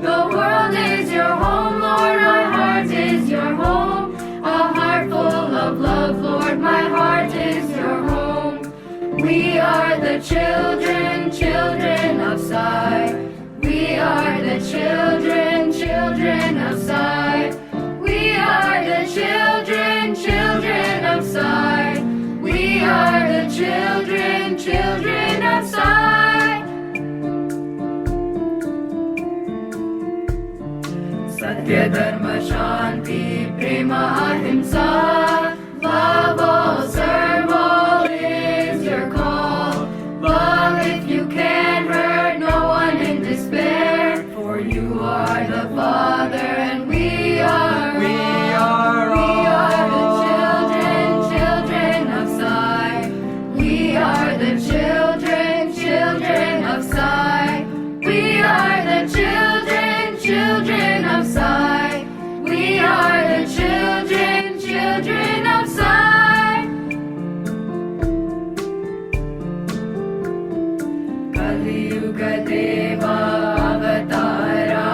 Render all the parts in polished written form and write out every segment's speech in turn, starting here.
The world is your home, Lord, our heart is your home. A heart full of love, Lord, my heart is your home. We are the children, children of Sai. We are the children, children of Sai. We are the children, children of Sai. We are the children, children of Sai. Satya, Dharma, Shanti, Prema, Ahimsa. Love all, serve all is your call. Love if you can, hurt no one in despair. For you are the Father and we are the children, children of Sai. We are the children, children of Sai. We are the children, children of Sai. We are the children, children of Sai. Kali Yuga Deva Avatara.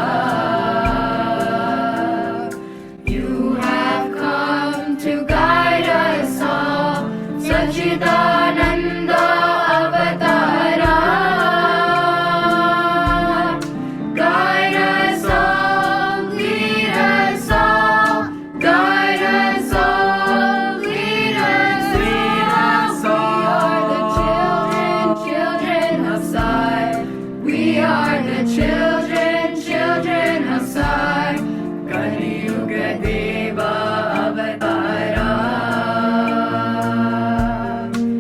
You have come to guide us all. Sachidananda Avatara. Guide us all, lead us all. Guide us all, lead us all. We are the children, children of Sai. Kali Yuga Deva Avatara.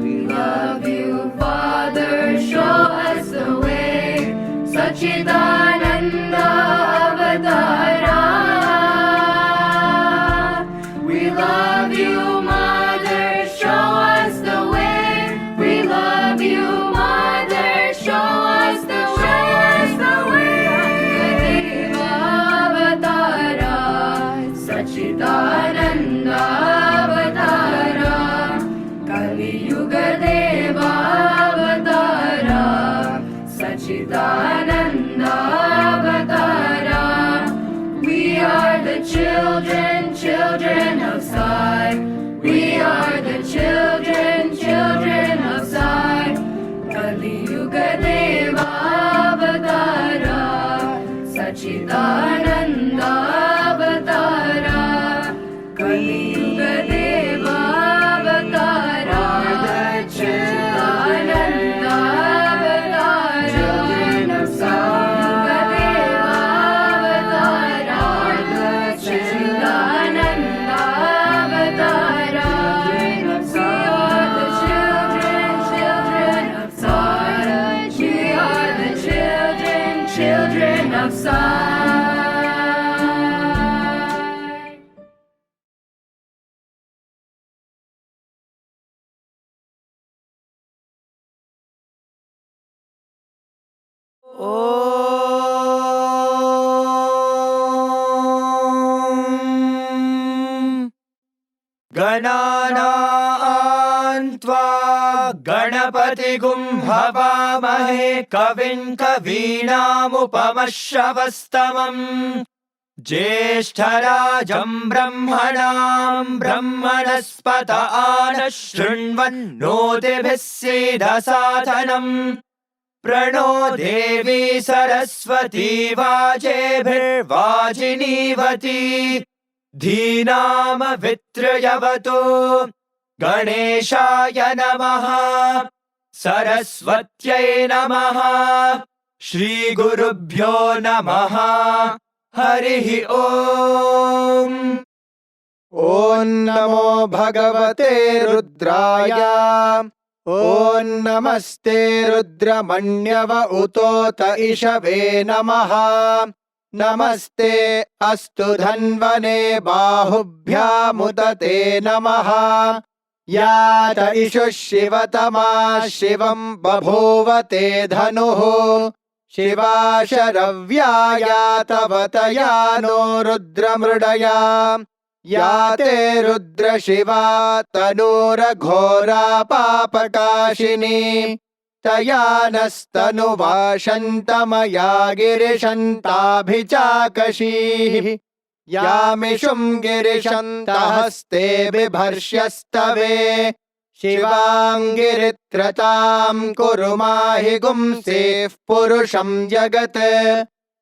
We love you, Father, show us the way. Sachidananda Avatara. We love you, Mother, show us the way. We love you, Mother, show us the way. Avatara, Sachidananda Avatara. Kali Yuga Deva Avatara. Sachidananda Avatara. We are the children, children of Sai. We are the children, children of Sai. Kali Yuga Deva Avatara. Sachidananda Avatara. Kali Yuga Deva Avatara. Sachidananda Avatara. Children of Sai. Sachidananda Avatara. We are the children, children of Sai. We are the children, children of Sai. गणानां त्वा गणपतिगुं हवामहे कविं कवीनामुपमश्रवस्तमम् ज्येष्ठराजं ब्रह्मणां ब्रह्मणस्पत आनः शृण्वन्नोतिभिः सीदसादनम् प्रणो देवी सरस्वती वाजेभिर्वाजिनीवती धीनामवित्रयवतु गणेशाय नमः सरस्वत्यै नमः श्रीगुरुभ्यो नमः हरिः ओम्। ॐ नमो भगवते रुद्राय। ॐ नमस्ते रुद्रमण्यव उतोत इषवे नमः। नमस्ते अस्तु धन्वने बाहुभ्यामुदते नमः। यात इषुः शिवतमा शिवं बभूवते धनुः। शिवा शरव्या यातवतया नो रुद्रमृडया। याते रुद्रशिवा तनूरघोरा पापकाशिनी। तयानस्तनुवाशन्तमया गिरिशन्ताभिचाकशीः यामिषुं गिरिशन्तहस्ते बिभर्ष्यस्तवे शिवाङ्गिरित्रतां कुरु माहि गुंसेः पुरुषं जगत्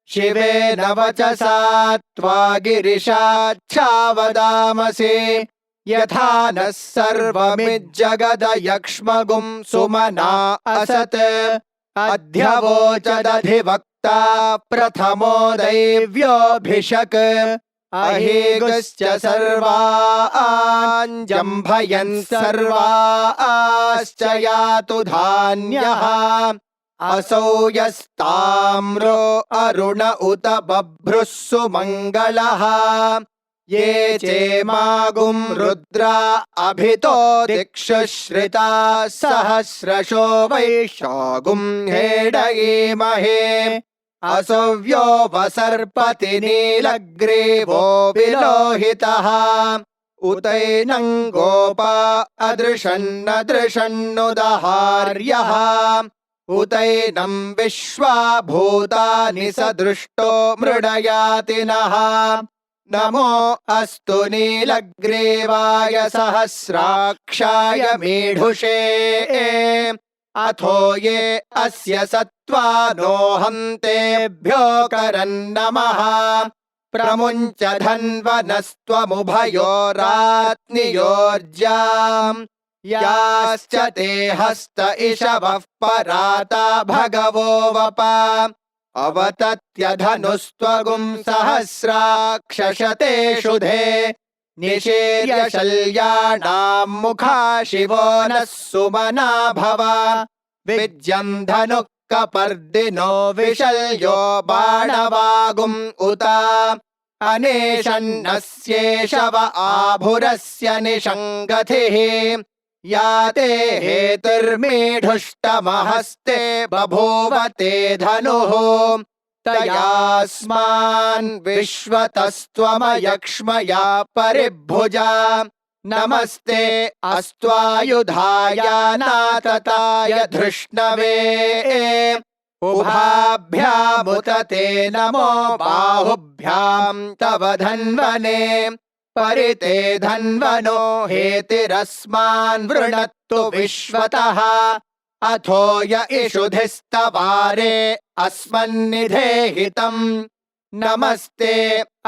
शिवेन वचसा त्वा गिरिशाच्छावदामसे यथा नः सर्वमिज्जगदयक्ष्मगुं सुमना असत् अध्यवोचदधिवक्ता प्रथमो दैव्योऽभिषक् अहेगश्च सर्वाञ्जम्भयन् सर्वाश्च यातु धान्यः असौ यस्ताम्रो अरुण उत बभ्रुः सुमङ्गलः ये चेमागुं रुद्रा अभितो दिक्षुश्रिता सहस्रशो वैशागुं हेडयेमहे असव्यो वसर्पति नीलग्रीवो विलोहितः उतैनं गोपा अदृशन्नदृशन्नुदहार्यः उतैनं विश्वा भूतानि सदृष्टो मृडयातिनः नमो अस्तु नीलग्रीवाय सहस्राक्षाय मीढुषे अथो ये अस्य सत्त्वानो हन्तेभ्यो करन्नमः प्रमुञ्च धन्वनस्त्वमुभयोरात्नियोर्जाम् याश्च ते हस्त इषवः पराता भगवो वप अवतत्यधनुस्त्वगुं सहस्राक्षशते शुधे निशीर्य शल्याणां मुखा शिवो नः सुमना भव विज्यं धनुः कपर्दिनो विशल्यो बाणवागुम् उत अनेशन्नस्येषव आभुरस्य निषङ्गतिः याते हेतुर्मीढुष्टमहस्ते बभूव ते धनुः तयास्मान् विश्वतस्त्वमयक्ष्मया परिभुजा नमस्ते अस्त्वायुधाय नातताय धृष्णवे उभाभ्यामुत ते नमो बाहुभ्यां तव धन्वने परिते धन्वनो हेतिरस्मान् वृणत्तु विश्वतः अथो य इषुधिस्तवारे अस्मन्निधेहितम् नमस्ते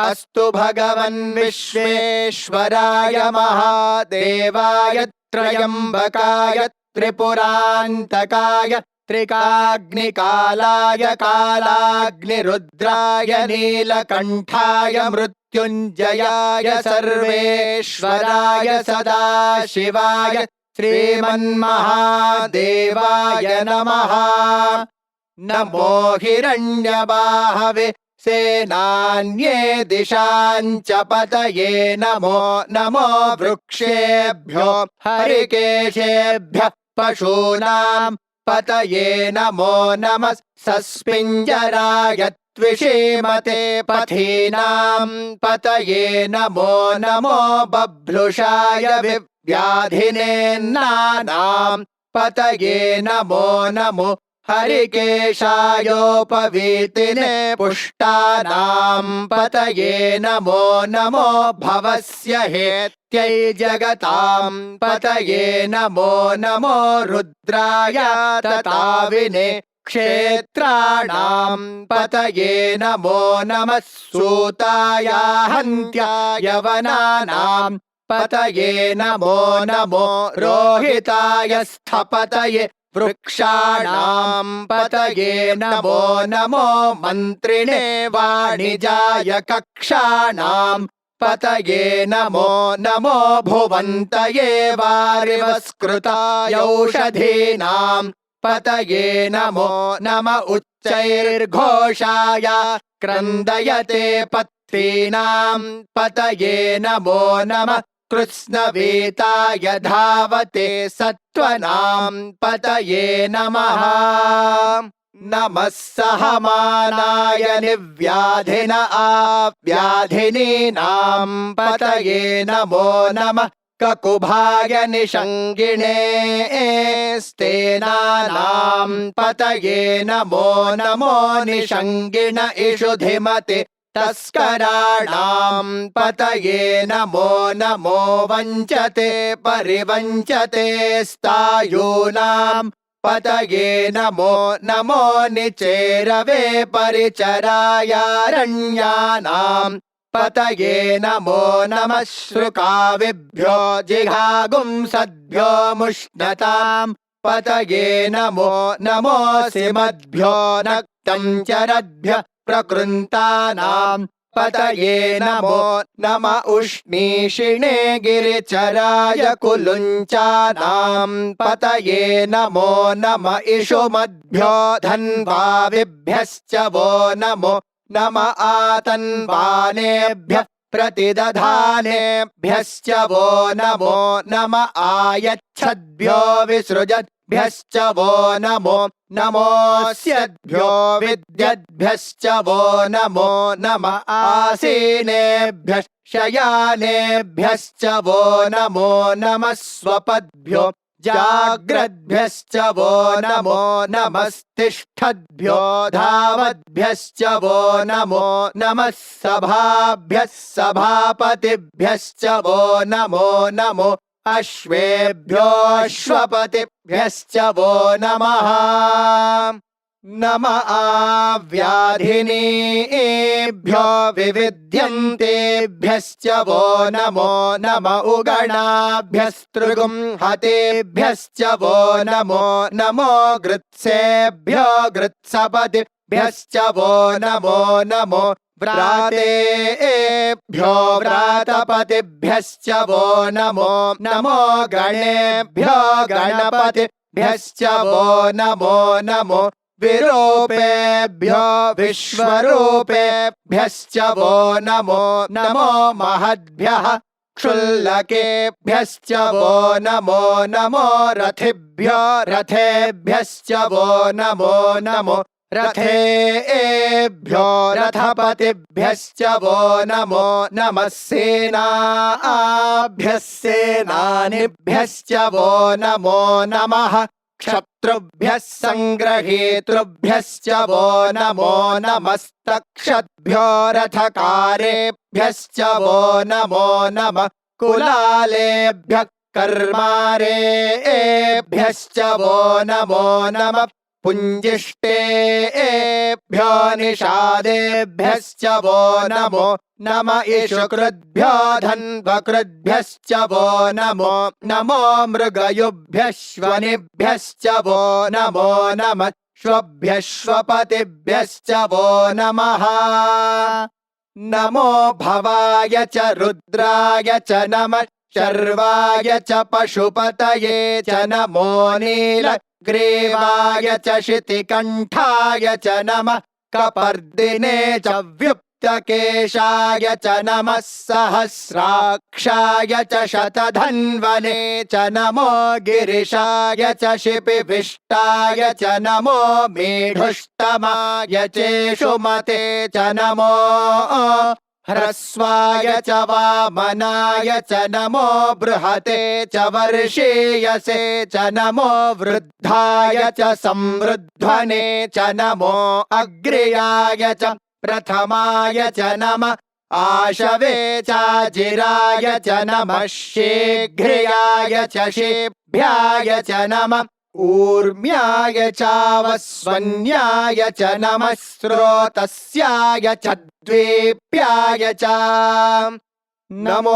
अस्तु भगवन् विश्वेश्वराय महादेवाय त्र्यम्बकाय त्रिपुरान्तकाय त्रिकाग्निकालाय कालाग्निरुद्राय नीलकण्ठाय मृत्युञ्जयाय सर्वेश्वराय सदाशिवाय श्रीमन्महादेवाय नमः नमो हिरण्यबाहवे सेनान्ये दिशाञ्च पतये नमो नमो वृक्षेभ्यो हरिकेशेभ्यः पशूनां पतये नमो नमः सस्पिञ्जराय त्विषीमते पथीनां पतये नमो नमो बभ्रुषाय व्याधिनेन्नानां पतये नमो नमो हरिकेशायोपवीतिने पुष्टानां पतये नमो नमो भवस्य हेत्यै जगतां पतये नमो नमो रुद्राय तताविने क्षेत्राणां पतये नमो नमः सूताय हन्त्याय वनानां पतये नमो नमो रोहिताय स्थपतये वृक्षाणां पतये नमो नमो मन्त्रिणे वाणिजाय कक्षाणां पतये नमो नमो भुवन्तये वारिवस्कृताय औषधीनां पतये नमो नम उच्चैर्घोषाय क्रन्दयते पत्रीणां पतये नमो नमः कृत्स्नवेताय धावते सत्त्वनां पतये नमः नमः सहमानाय निव्याधिन आव्याधिनीनां पतये नमो नमः ककुभाय निषङ्गिणे स्तेनानां पतये नमो नमो निषङ्गिण इषुधिमते तस्कराणां पतये नमो नमो वञ्चते परिवञ्चते स्तायूनां पतये नमो नमो निचेरवे परिचरायारण्यानां पतये नमो नमः श्रुकाविभ्यो जिघागुंसद्भ्यो मुष्णतां पतये नमो नमोऽसिमद्भ्यो नक्तं चरद्भ्यः प्रकृन्तानां पतये नमो नम उष्णीषिणे गिरिचराय कुलुञ्चानां पतये नमो नम इषुमद्भ्यो धन्वाविभ्यश्च वो नमो नम आतन्वानेभ्यः प्रतिदधानेभ्यश्च वो नमो नम आयच्छद्भ्यो विसृजद्भ्यश्च वो नमो नमोऽस्यद्भ्यो विद्यद्भ्यश्च वो नमो नम आसीनेभ्यः शयानेभ्यश्च वो नमो नमः स्वपद्भ्यो जाग्रद्भ्यश्च वो नमो नमस्तिष्ठद्भ्यो धावद्भ्यश्च वो नमो नमः सभाभ्यः सभापतिभ्यश्च वो नमो नमो अश्वेभ्योऽश्वपतिभ्यश्च वो नमः नम आव्याधिनीभ्यो विविध्यन्तेभ्यश्च वो नमो नम उगणाभ्यस्त्रिगुंहतेभ्यश्च वो नमो नमो गृत्सेभ्यो गृत्सपतिभ्यश्च वो नमो नमो व्रातेभ्यो व्रातपतिभ्यश्च वो नमो नमो गणेभ्यो गणपतिभ्यश्च वो नमो नमो विरूपेभ्यो विश्वरूपेभ्यश्च वो नमो नमो महद्भ्यः क्षुल्लकेभ्यश्च वो नमो नमो रथिभ्यो रथेभ्यश्च वो नमो नमो रथेभ्यो रथपतिभ्यश्च वो नमो नमः सेनाभ्यः सेनानिभ्यश्च वो नमो नमः क्षत्रुभ्यः सङ्ग्रहेतृभ्यश्च वो नमो नमस्तक्षद्भ्यो रथकारेभ्यश्च वो नमो नमः कुलालेभ्यः कर्मारेभ्यश्च वो नमो नमः पुञ्जिष्टेभ्यो निषादेभ्यश्च वो नमो नम इषुकृद्भ्यो धन्वकृद्भ्यश्च वो नमो नमो मृगयुभ्यश्वनिभ्यश्च वो नमो नमः श्वभ्यश्वपतिभ्यश्च वो नमः नमो भवाय च रुद्राय च नमः शर्वाय च पशुपतये च नमो नीलग्रीवाय च शितिकण्ठाय च नमः कपर्दिने च व्युप्तकेशाय च नमः सहस्राक्षाय च शतधन्वने च नमो गिरिशाय च शिपिविष्टाय च नमो मेढुष्टमाय चेषुमते च नमो ह्रस्वाय च वामनाय च नमो बृहते च वर्षीयसे च नमो वृद्धाय च संवृध्वने च नमो अग्र्याय च प्रथमाय च नमः आशवे चाजिराय च नमः शीघ्र्याय च शेभ्याय च नमः ऊर्म्याय चावस्वन्याय च नमः स्रोतस्याय च द्वीप्याय च नमो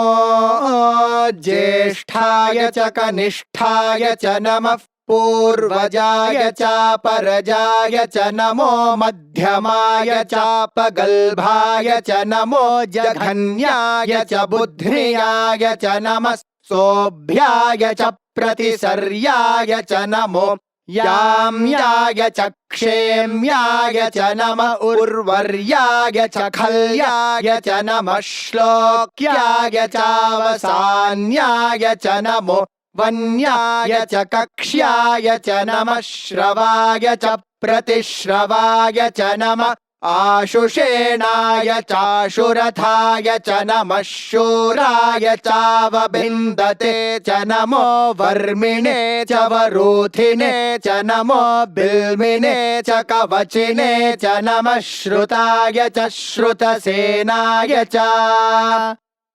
ज्येष्ठाय च कनिष्ठाय च नमः पूर्वजाय चापरजाय च नमो मध्यमाय चापगल्भाय च नमो जघन्याय च बुद्ध्याय च नमः सोऽभ्याय च प्रतिसर्याय च नमो याम्याय च क्षेम्याय च नमः उर्वर्याय च खल्याय च नमः श्लोक्याय चावसान्याय च नमो वन्याय च कक्ष्याय च नमः श्रवाय च प्रतिश्रवाय च नमः आशुषेणाय चाशुरथाय च नमः शूराय चावबिन्दते च नमो वर्मिणे च वरूथिने च नमो बिल्मिने च कवचिने च नमः श्रुताय च श्रुतसेनाय च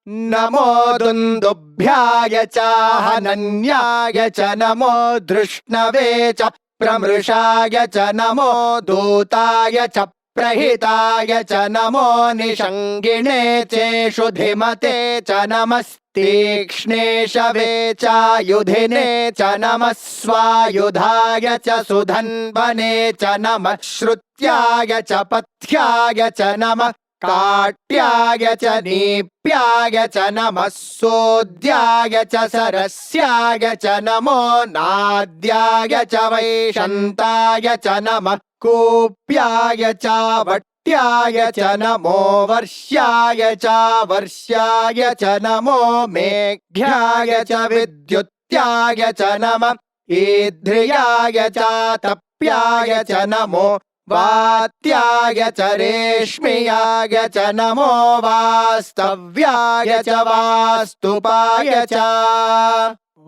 नमो दुन्दुभ्याय च हनन्याय च नमो धृष्णवे च प्रमृषाय च नमो दूताय च प्रहिताय च नमो निषङ्गिणे चेषुधिमते च नमस्तीक्ष्णेशवे चायुधिने च नमः स्वायुधाय च सुधन्वने च नमः श्रुत्याय च पथ्याय च नमः काट्याय च नीप्याय च नमः सोद्याय च सरस्याय च नमो नाद्याय च वैशन्ताय च नमः कूप्याय च वट्याय च नमो वर्ष्याय च वर्ष्याय च नमो मेघ्याय च विद्युत्याय च नमः ईध्र्याय च तप्याय च नमो वात्याय च रेश्म्याय च नमो वास्तव्याय च वास्तुपाय च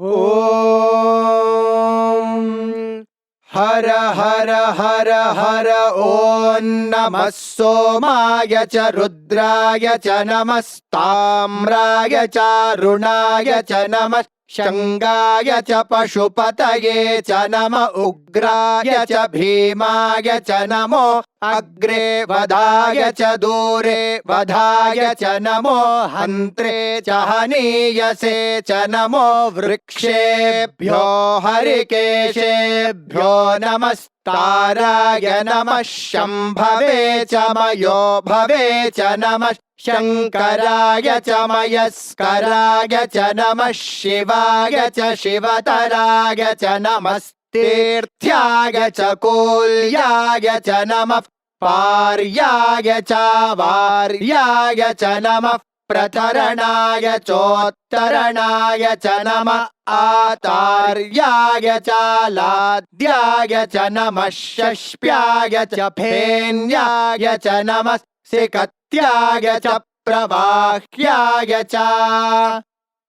ॐ हर हर हर हर ॐ नमः सोमाय च रुद्राय च नमस्ताम्राय च रुणाय च नमः शङ्गाय च पशुपतये च नम उग्राय च भीमाय च नमो अग्रे वधाय च दूरे वधाय च नमो हन्त्रे च हनीयसे च नमो वृक्षेभ्यो हरिकेशेभ्यो नमस्ताराय नमः शम्भवे च मयो भवे च नमः शङ्कराय च मयस्कराय च नमः शिवाय च शिवतराय च नमस्तीर्थ्याय च कूल्याय च नमः पार्याय च वार्याय च नमः प्रतरणाय चोत्तरणाय च नमः आतार्याय च लाद्याय च नमः शष्प्याय च फेन्याय च नमः सिकत्याय च प्रवाह्याय च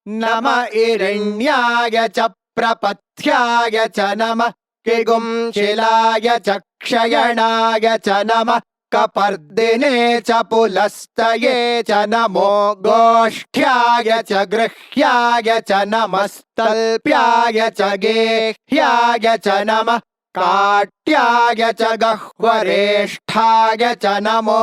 नम इरण्याय च प्रपथ्याय च नमः किगुंशिलाय च क्षयणाय च नमः कपर्दिने च पुलस्तये च नमो गोष्ठ्याय च गृह्याय च नमस्तल्प्याय च गेह्याय च नमः काट्याय च गह्वरेष्ठाय च नमो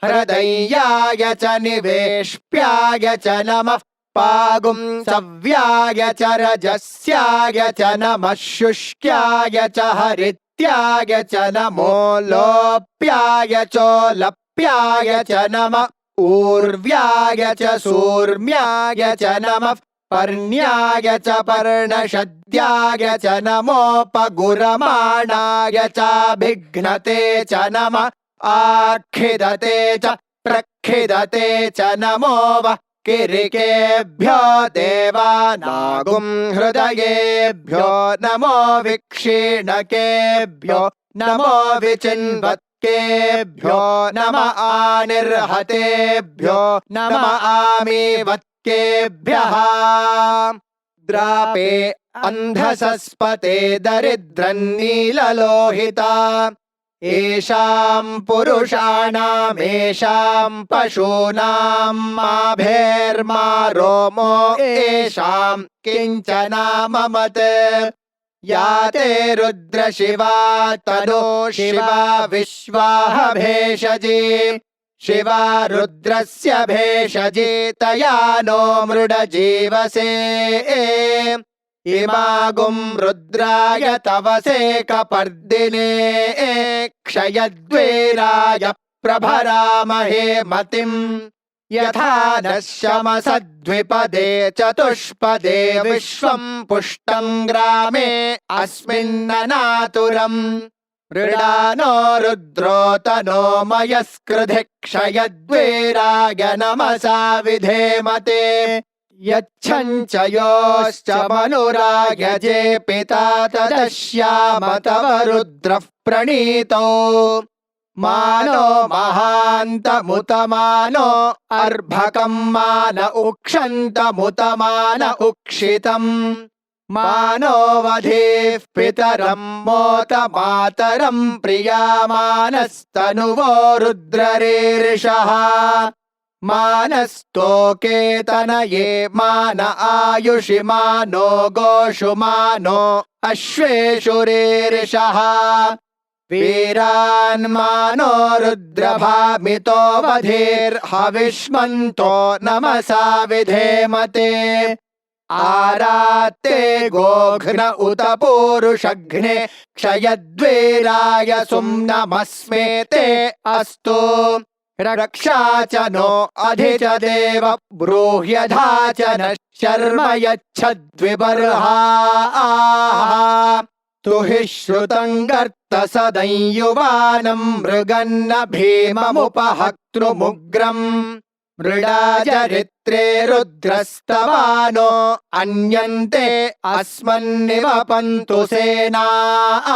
हृदयाय च निवेश्प्याय च नमः पागुंसव्याय च रजस्याय च नमः शुष्क्याय च हरित्याय च नमो लोप्याय चोलप्याय च नमः ऊर्व्याय च सूर्म्याय च नमः पर्ण्याय च पर्णशद्याय च नमोपगुरमाणाय चाभिघ्नते च नमः आखिदते च प्रखिदते च नमो वः किरिकेभ्यो देवानागुं हृदयेभ्यो नमो विक्षीणकेभ्यो नमो विचिन्वत्केभ्यो नम आनिर्हतेभ्यो नम आमीवत्केभ्यः द्रापे अन्धसस्पते दरिद्रन्नीललोहिता येषां पुरुषाणामेषां पशूनां माभेर्मा रोमो येषां किञ्चनाममत् या ते रुद्रशिवा तनो शिवा विश्वाह भेषजी शिवा रुद्रस्य भेषजी तया नो मृडजीवसे इमागुं रुद्राय तवसे कपर्दिने क्षयद्वेराय प्रभरामहे मतिम् यथा नः शमसद्विपदे चतुष्पदे विश्वं पुष्टं ग्रामे अस्मिन्ननातुरम् मृडानो रुद्रो तनो मयस्कृधि क्षयद्वेराय नमसा विधेमते यच्छञ्च योश्च मनुरायजे पिता तदश्याम तव रुद्रः प्रणीतो मानो महान्तमुतमानो अर्भकं मान उक्षन्तमुतमान उक्षितम् मानो वधेः पितरं मोत मातरं प्रियामानस्तनुवो रुद्ररीरिषः मानस्तोकेतनये मान आयुषि मानो गोषु मानो अश्वेषु रीरिषः वीरान्मानो रुद्रभामितो वधेर्हविष्मन्तो नमसा विधेमते आरात्ते गोघ्न उत पूरुषघ्ने क्षयद्वीराय सुम्नमस्मे ते अस्तु रक्षा च नो अधि च देव ब्रूह्यधा च न शर्म यच्छद्विबर्हाः तुहि श्रुतं गर्तसदंयुवानं मृगन्न भीममुपहक्तृमुग्रम् मृडाचरित्रे रुद्रस्तवानो अन्यन्ते अस्मन्निवपन्तु सेनाः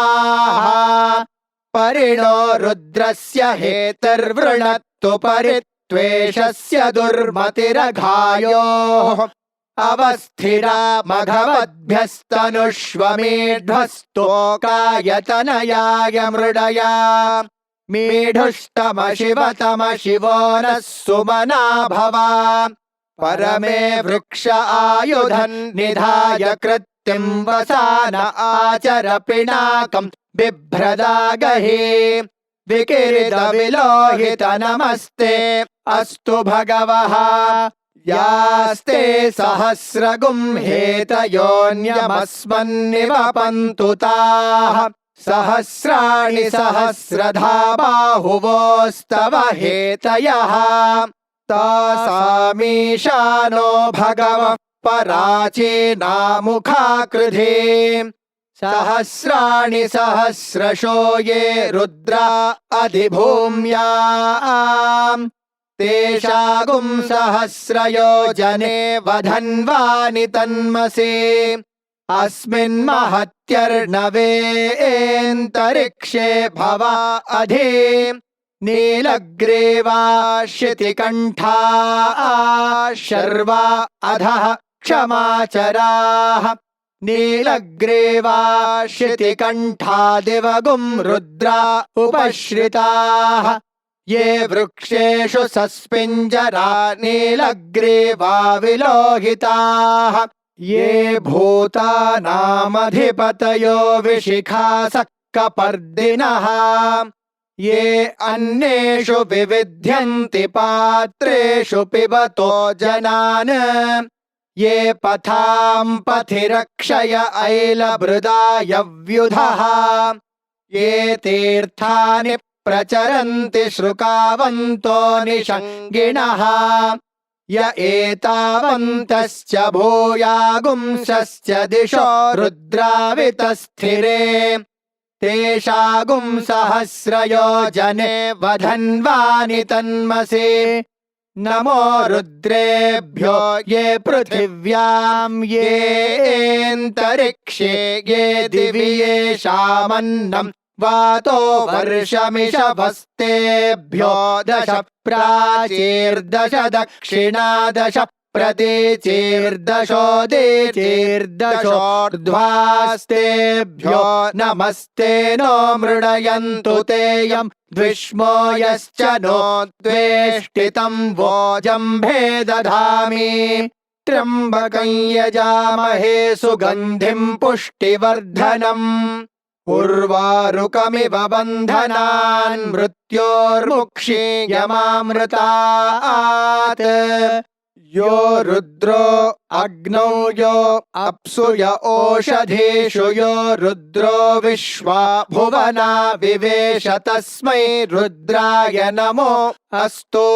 परिणो रुद्रस्य हेतर्वृणत्तु परित्वेषस्य दुर्मतिरघायोः अवस्थिरा मघवद्भ्यस्तनुष्वमेढ्वस्तोकायतनयाय मृडया मेढुष्टमशिवतमशिवो नः सुमना भवा परमे वृक्ष आयुधन् निधाय कृत्तिं वसान आचर पिनाकं बिभ्रदागहे विकिरितविलोहित नमस्ते अस्तु भगवः यास्ते सहस्रगुं हेतयोऽन्यमस्मन्निवपन्तु ताः सहस्राणि सहस्रधा बाहुवोस्तव हेतयः तासामीशानो भगवः पराचीनामुखाकृधे सहस्राणि सहस्रशो ये रुद्रा अधिभूम्याम् तेषागुं सहस्रयोजने वधन्वानि तन्मसे अस्मिन्महत्यर्णवेऽन्तरिक्षे भवा अधि नीलग्रीवा शितिकण्ठा शर्वा अधः क्षमाचराः नीलग्रीवा शितिकण्ठा दिवगुं रुद्रा उपश्रिताः ये वृक्षेषु सस्पिञ्जरा नीलग्रीवा विलोहिताः ये भूतानामधिपतयो विशिखासः कपर्दिनः ये अन्येषु विविध्यन्ति पात्रेषु पिबतो जनान् ये पथां पथि रक्षय ऐलभृदायव्युधः ये तीर्थानि प्रचरन्ति श्रुकावन्तो निषङ्गिणः य एतावन्तश्च भूयागुंसश्च दिशो रुद्रावितस्थिरे तेषागुं सहस्रयोजने वधन्वानि तन्मसे नमो रुद्रेभ्यो ये पृथिव्यां येऽन्तरिक्षे ये दिवि येषामन्नं वातो वर्षमिषभस्तेभ्यो दश प्राचीर्दश दक्षिणादश प्रतीचीर्दशोदीचीर्दशोर्ध्वास्तेभ्यो नमस्ते नो मृडयन्तु तेयं द्विष्मो यश्च नो द्वेष्टितं वोजम्भे दधामि त्र्यम्बकं यजामहे सुगन्धिं पुष्टिवर्धनम् उर्वारुकमिव बन्धनान् मृत्योर्मुक्षीयमामृतात् यो रुद्रो अग्नौ यो अप्सु य ओषधीषु यो रुद्रो विश्वा भुवना विवेश तस्मै रुद्राय नमो अस्तु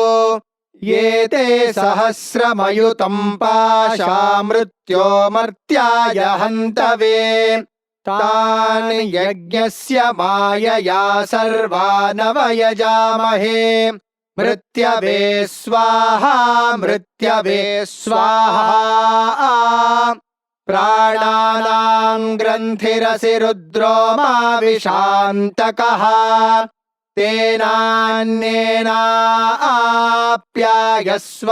ये ते सहस्रमयुतं पाशा मृत्योमर्त्याय हन्तवे तान् यज्ञस्य मायया सर्वानवयजामहे मृत्यवे स्वाहा मृत्यवे स्वाहा प्राणानां ग्रन्थिरसि रुद्रो मा विशान्तकः तेनान्येनाप्यायस्व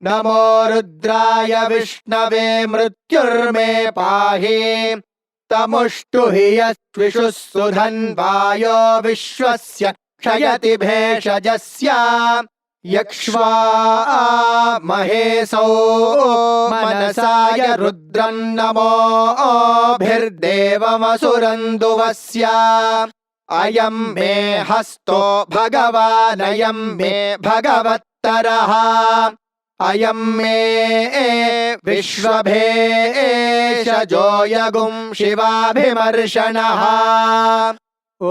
नमो रुद्राय विष्णवे मृत्युर्मे पाहि तमुष्टुहि यस्विषुः सुधन्वायो विश्वस्य क्षयति भेषजस्य यक्ष्वा महेशो मनसाय रुद्रं नमोभिर्देवमसुरन्दुवस्य अयं मे हस्तो भगवानयं मे भगवत्तरः अयं मे विश्वभेषजो यगुं शिवाभिमर्शनः ॐ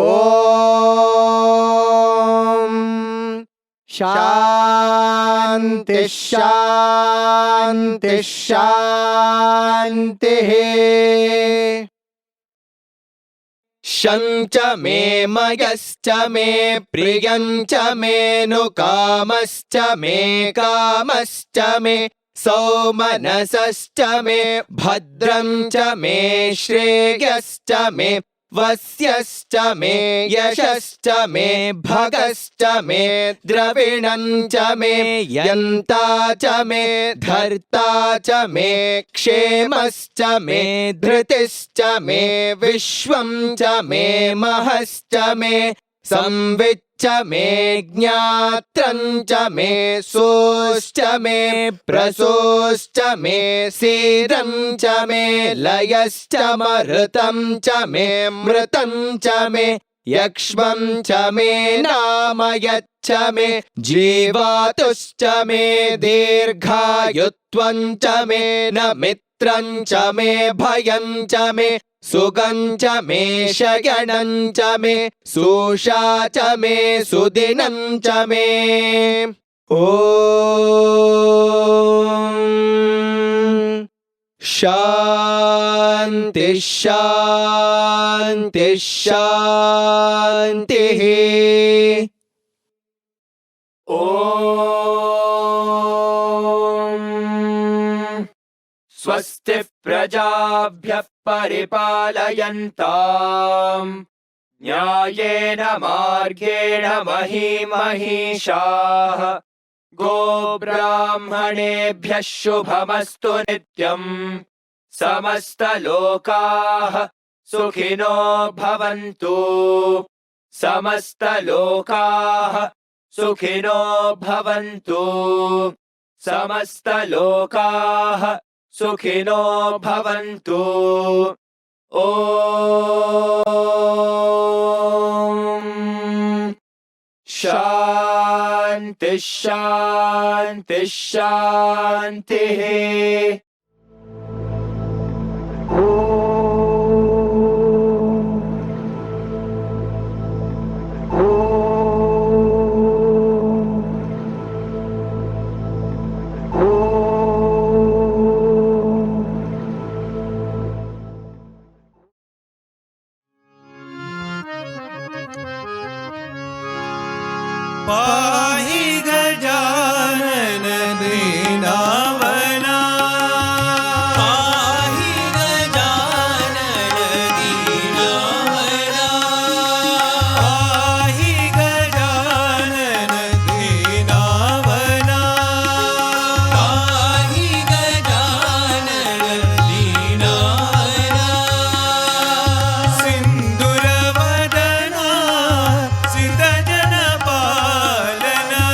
शान्ति शान्ति शान्तिः शञ्च मे मयश्च मे प्रियञ्च मेऽनुकामश्च मे कामश्च मे सौमनसश्च मे भद्रं च मे श्रेयश्च मे वस्यश्च मे यशश्च मे भगश्च मे द्रविणं च मे यन्ता च मे धर्ता च मे क्षेमश्च मे धृतिश्च मे विश्वं च मे महश्च मे संविच्च मे ज्ञात्रं च मे सोश्च मे प्रसोश्च मे सीरं च मे लयश्च मरुतं च मे मृतं च मे यक्ष्मं च मे नामयच्च मे जीवातुश्च मे दीर्घायुत्वं च मे न मित्रं च मे भयं च मे सुगं च मे शयनं च मे सुषा च मे सुदिनं च मे ॐ शान्ति शान्ति शान्तिः ॐ स्वस्ति प्रजाभ्यः परिपालयन्ताम् न्यायेन मार्गेण महीमहीषाः गोब्राह्मणेभ्यः शुभमस्तु नित्यम् समस्तलोकाः सुखिनो भवन्तु समस्तलोकाः सुखिनो भवन्तु समस्तलोकाः सुखिनो भवन्तु ॐ शान्ति शान्ति शान्तिः पाहि गजानन दीनावना पाहि गजानन दीनावना पाहि गजानन दीनावना पाहि गजानन दीनावना सिंदूरवदना सितजन पालना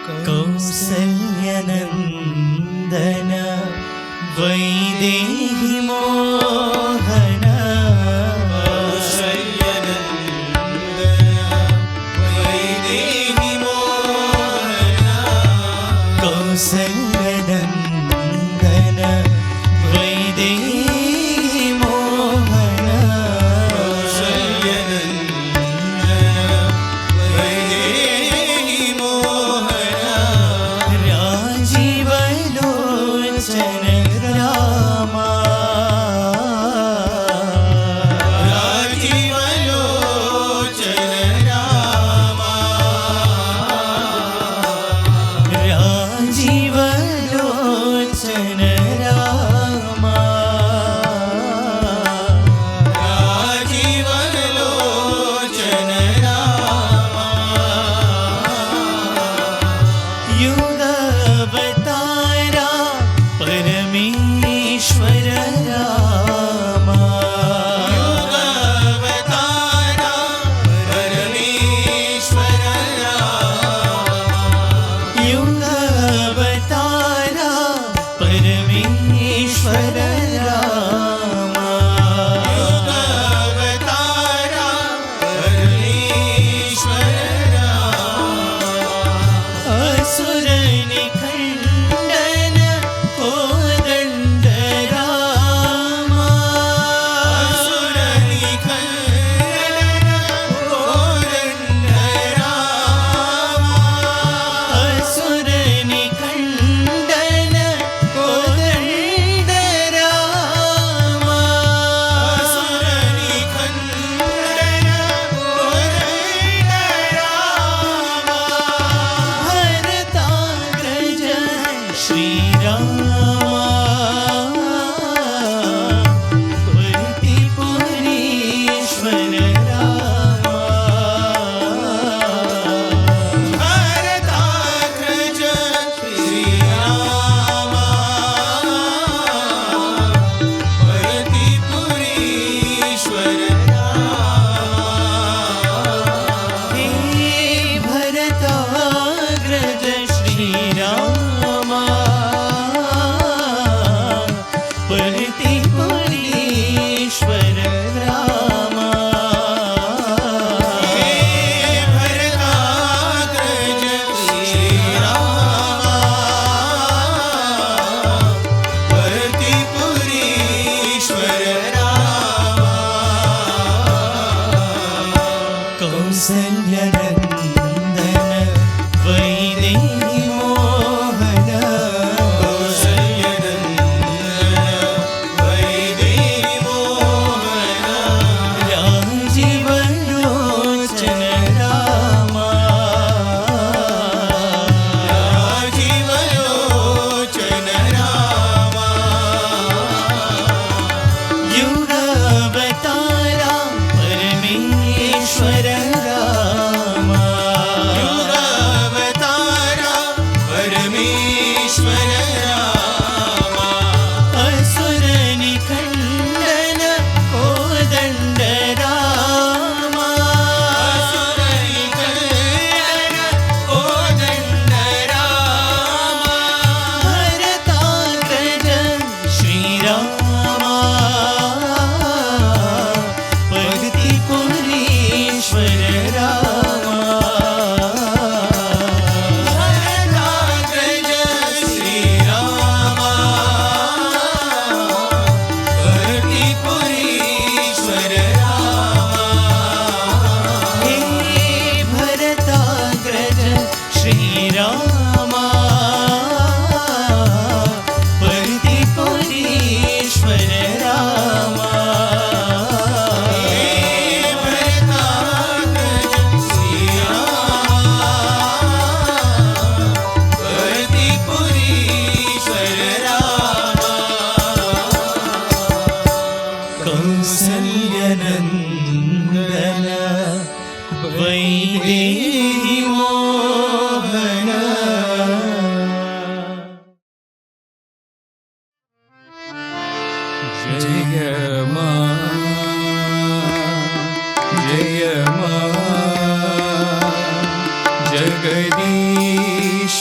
कौसल्यनन्दन वैदेहि मोहन कौसल्यनन्दन वैदेहि मोहन राजीवलोचन रामा राजीवलोचन रामा युगावतारा परमेश्वर रामा युगावतारा परमेश्वर रामा असुर निखंडन कोदंड रामा असुर निखंडन कोदंड रामा भरताग्रज श्री रामा पुरीश्वर रामा हे भरताग्रज श्री रामा पुरीश्वर रामा कौसल्यनन्दन वैदेहि मोहन राजीवलोचन रामा युगावतारा परमेश्वर रामा असुर निखंडन कोदंड रामा भरताग्रज श्री रामा पुरीश्वर रामा हे भरताग्रज श्री रामा पुरीश्वर रामा कौसल्यनन्दन वैदेहि मोहन जय मां जय मां जगदीश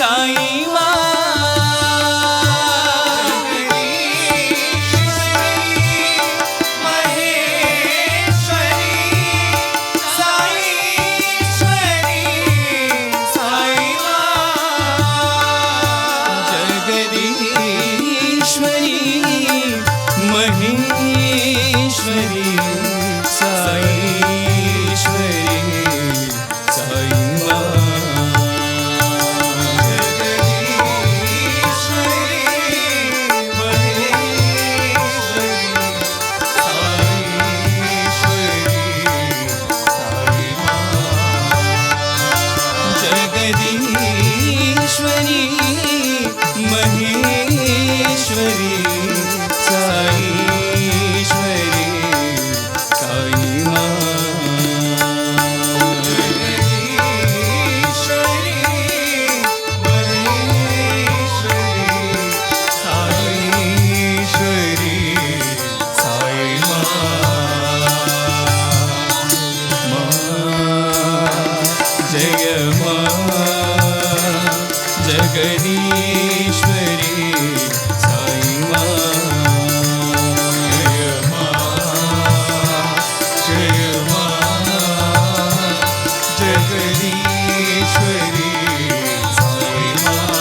साई माँ महेश्वरी साईश्वरी साई माँ जगदीश्वरी महेश्वरी साईश्वरी साई माँ जगदीश्वरी महेश्वरी साईश्वरी साई माँ जय माँ जगदीश्वरी साई माँ जय माँ जगदीश्वरी साई माँ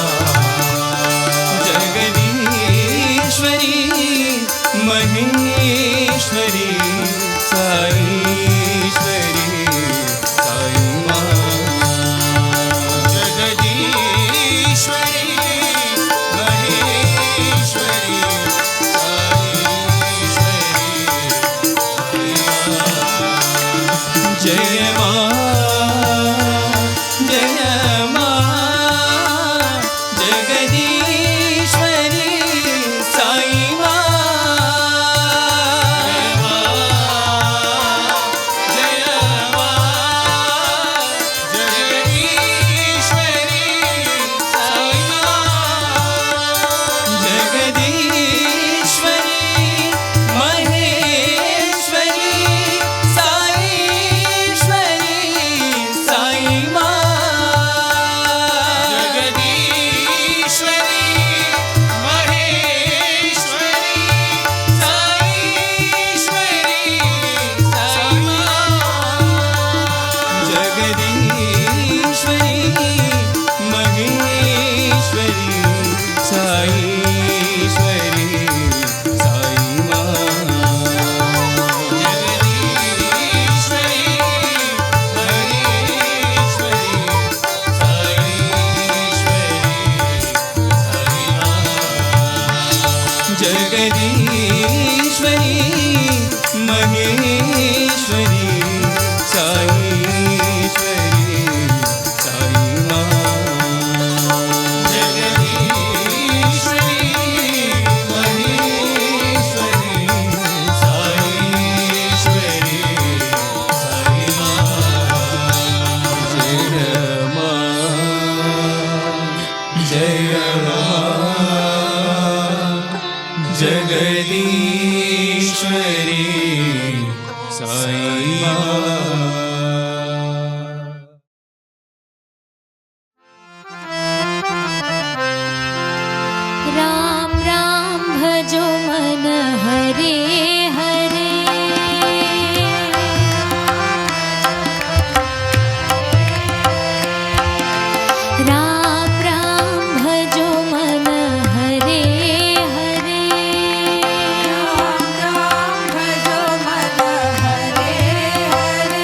जगदीश्वरी महेश्वरी साईश्वरी साई माँ जगदीश्वरी महेश्वरी साईश्वरी जय माँ जय माँ जगदीश्वरी साई माँ जय माँ जगदीश्वरी साई माँ जगदीश्वरी महेश्वरी साईश्वरी साई माँ जगदीश्वरी महेश्वरी साईश्वरी साई माँ जगदीश्वरी महेश्वरी साईश्वरी साई माँ जगदीश्वरी महेश्वरी साईश्वरी साई माँ जगदीश्वरी महेश्वरी साईश्वरी साई माँ जय माँ जय माँ जगदीश्वरी साई माँ राम राम भजो मन हरे हरे राम राम भजो मन हरे हरे राम राम भजो मन हरे हरे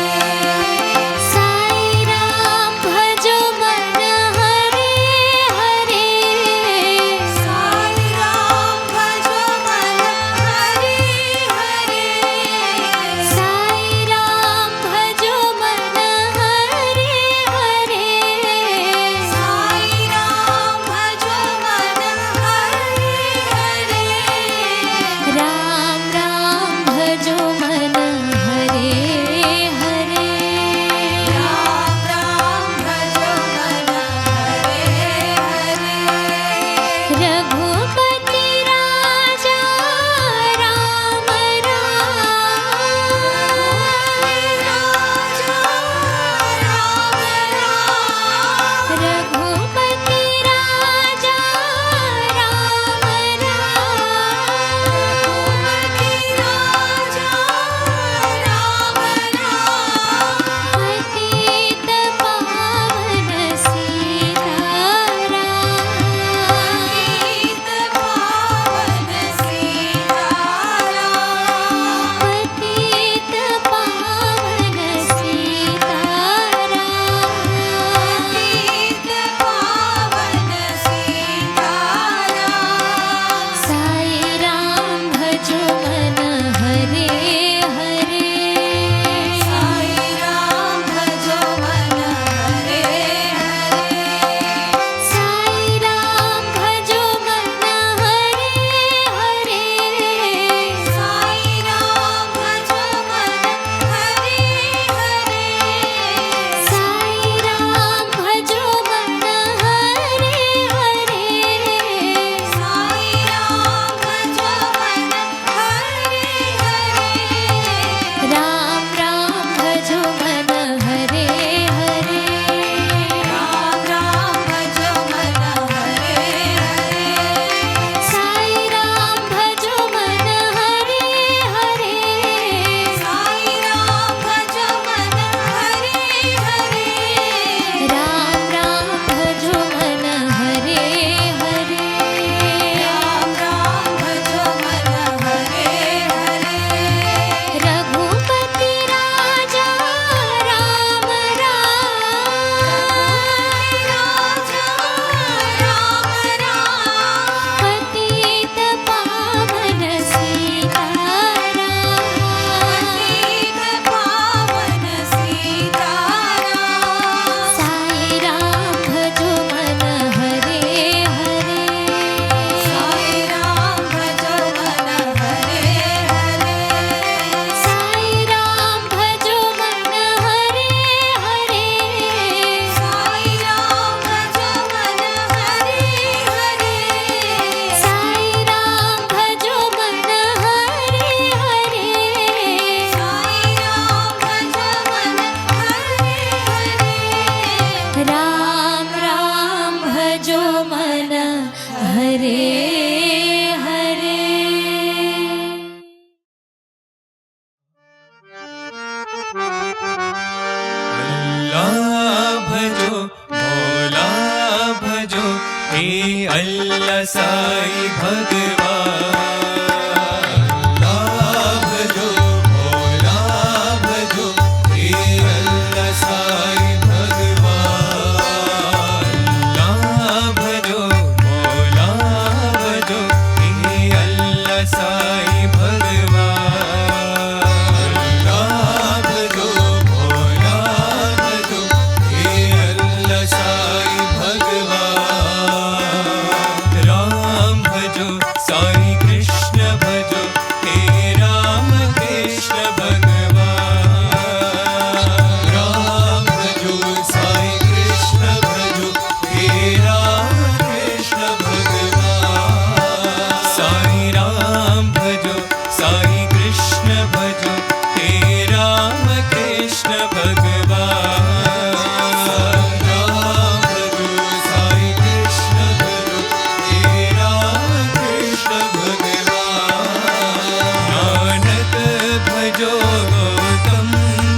मन हरे हरे। अल्लाह भजो मौला भजो हे अल्लाह साईं भगवान। अल्लाह भजो मौला भजो हे अल्लाह साईं भगवान। अल्लाह भजो मौला भजो हे अल्लाह साईं भगवान। अल्लाह भजो मौला भजो हे अल्लाह साईं भगवान। राम भजो साईं कृष्ण भजो हे राम कृष्ण भगवान। राम भजो साईं कृष्ण भजो हे राम कृष्ण भगवान। साईं राम भजो साईं कृष्ण भजो हे राम कृष्ण भगवान। राम भजो साईं कृष्ण भजो हे राम कृष्ण भगवान। नानक भजो गौतम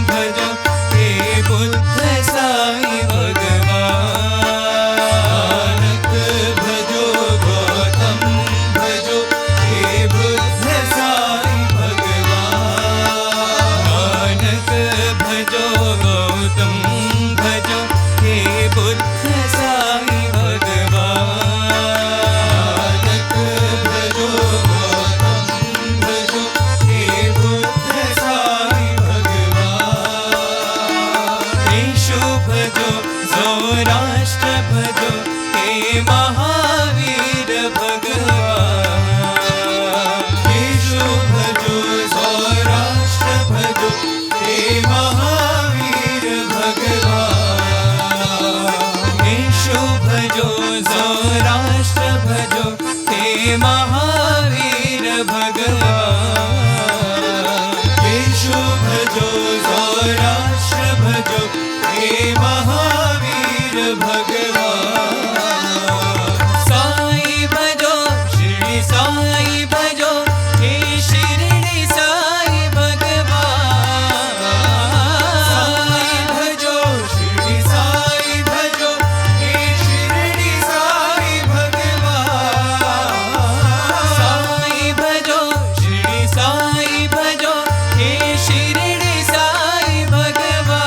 भजो हे बुद्ध साईं भगवान। नानक भजो गौतम भजो हे बुद्ध साईं भगवान। नानक भजो गौतम भजो हे बुद्ध साईं भगवान। नानक भजो गौतम भजो हे बुद्ध साईं भगवान। येशु भजो सौराष्ट्र भजो हे महावीर भगवान। येशु भजो सौराष्ट्र भजो हे महावीर भगवान। येशु भजो सौराष्ट्र भजो हे महावीर भगवान। येशु भजो सौराष्ट्र भजो हे महावीर भगवान। साईं भजो शिरडी साईं भजो हे शिरडी साईं भगवान। साईं भजो शिरडी साईं भजो हे शिरडी साईं भगवान। साईं भजो शिरडी साईं भजो हे शिरडी साईं भगवान।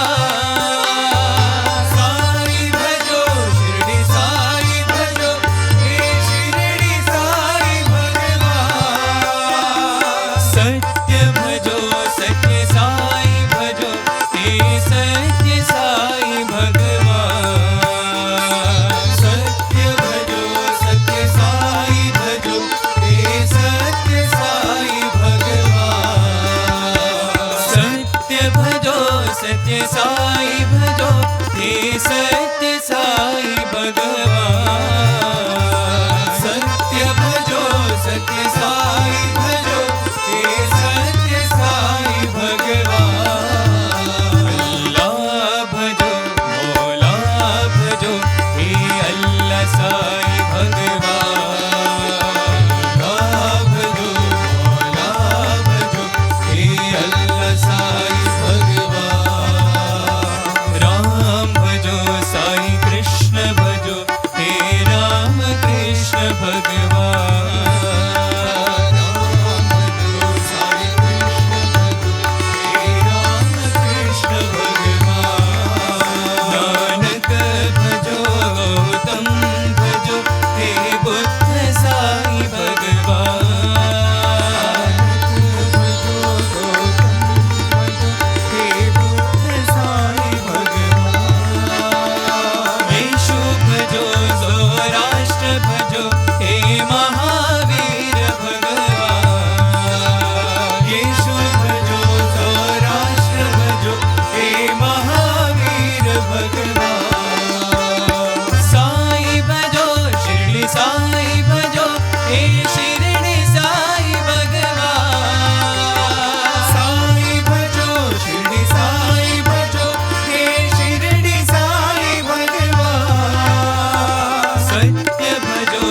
साईं भजो शिरडी साईं भजो हे शिरडी साईं भगवान। सत्य भजो सत्य साईं भजो हे सत्य साईं भगवान। सत्य भजो सत्य साईं भजो हे सत्य साईं भगवान। सत्य भजो सत्य साईं भजो हे सत्य साईं भगवान। सत्य भजो सत्य साईं भजो हे सत्य साईं भगवान। अल्लाह भजो मौला भजो हे अल्लाह साईं भगवान। अल्लाह भजो मौला भजो हे अल्लाह साईं भगवान। राम भजो साईं कृष्ण भजो हे राम कृष्ण भगवान। राम भजो साईं कृष्ण भजो हे राम कृष्ण भगवान। नानक भजो गौतम भजो हे बुद्ध साईं भगवान। भजो गौतम भजो हे बुद्ध साईं भगवान। येशु भजो सौराष्ट्र भजो हे महावीर भगवान। येशु भजो सौराष्ट्र भजो हे महावीर भगवान। साईं भजो शिरडी साईं भजो हे शिरडी साईं भगवान। साईं भजो शिरडी साईं भजो हे शिरडी साईं भगवान। सत्य भजो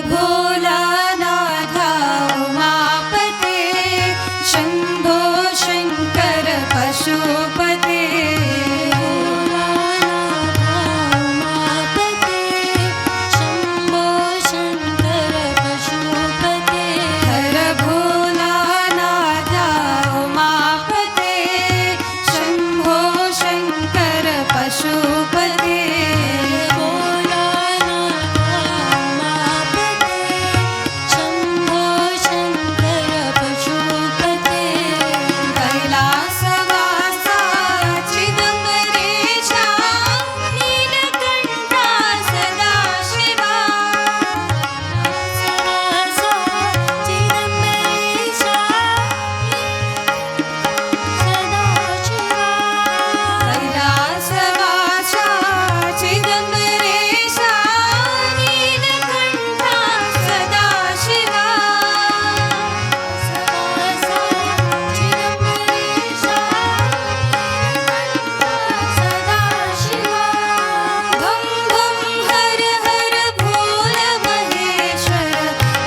भोलानाथ उमापते शम्भो शङ्कर पशुपते उमापते शम्भो शङ्कर पशुपते हर भोलानाथ उमापते शम्भो शङ्कर पशुपते शम्भो शङ्कर पशुपते कैलासवासा चिदम्बरेशा नीलकण्ठा सदा शिवा चिदम्बरेशा सदा शिवा कैलासवासा चिदम्बरेशा नीलकण्ठा सदा शिवा चिदम्बरेशा सदा शिवा भं भं हर हर भोल महेश्वर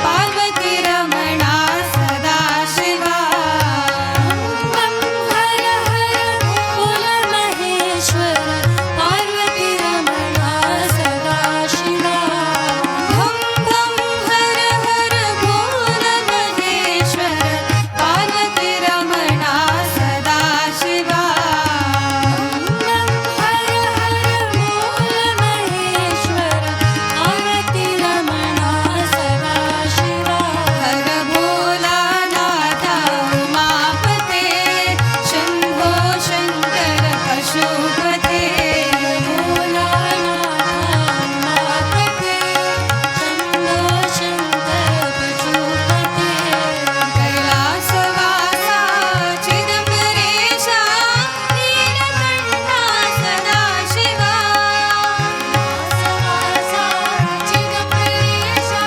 पार्वती रमणा सदा शिवा भं हर हर भोल महेश्वर पार्वती रमणा सदा शिवा भं भं हर हर भोल महेश्वर पार्वती रमणा सदा शिवा भं हर हर भोल महेश्वर पार्वती रमणा सदा शिवा हर भोलानाथ उमापते शम्भो शङ्कर पशुपते भोलानाथ उमापते शम्भो शङ्कर पशुपते कैलासवासा चिदम्बरेशा नीलकण्ठा सदा शिवा कैलासवासा चिदम्बरेशा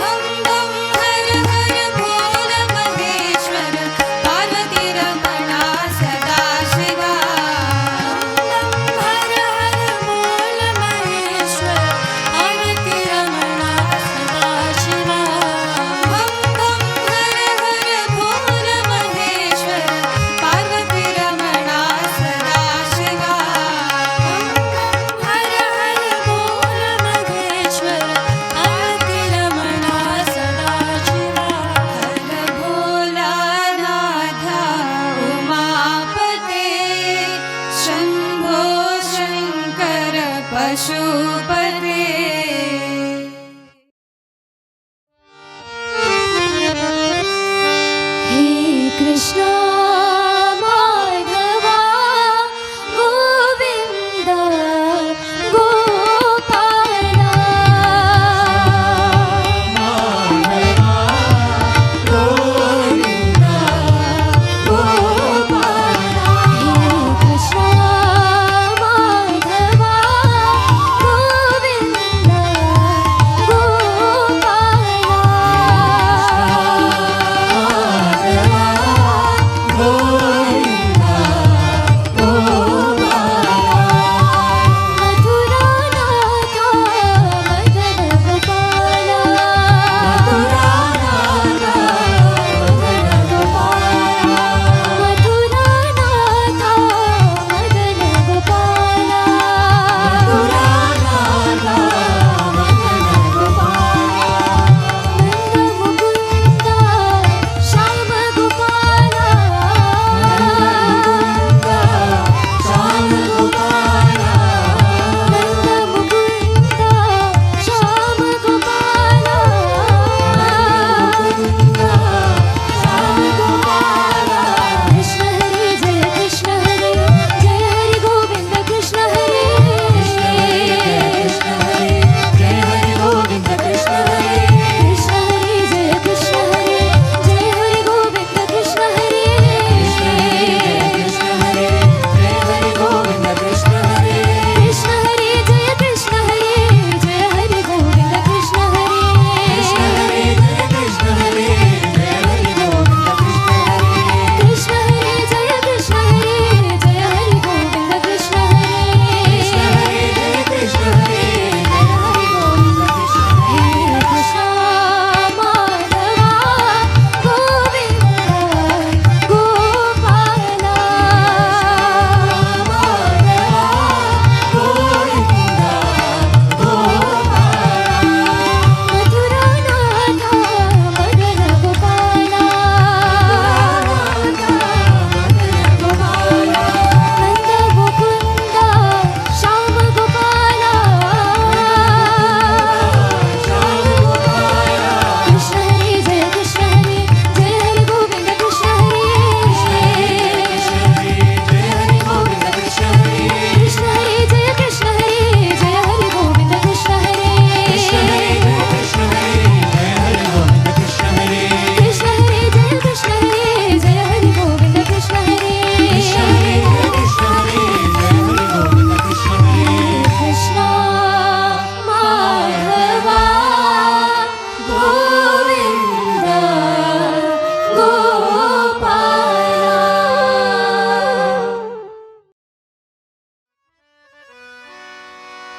भं भं हर हर भोल महेश्वर पार्वती रमणा सदा शिवा हर हर भोल महेश्वर पार्वती रमणा सदा शिवा भं भं हर हर भोल महेश्वर पार्वती रमणा सदा शिवा हर हर भोल महेश्वर पार्वती रमणा सदा शिवा हर भोलानाथ उमापते शम्भो शङ्कर पशुपते हे कृष्ण माधवा गोविन्द गोपाला हे कृष्ण माधवा गोविन्द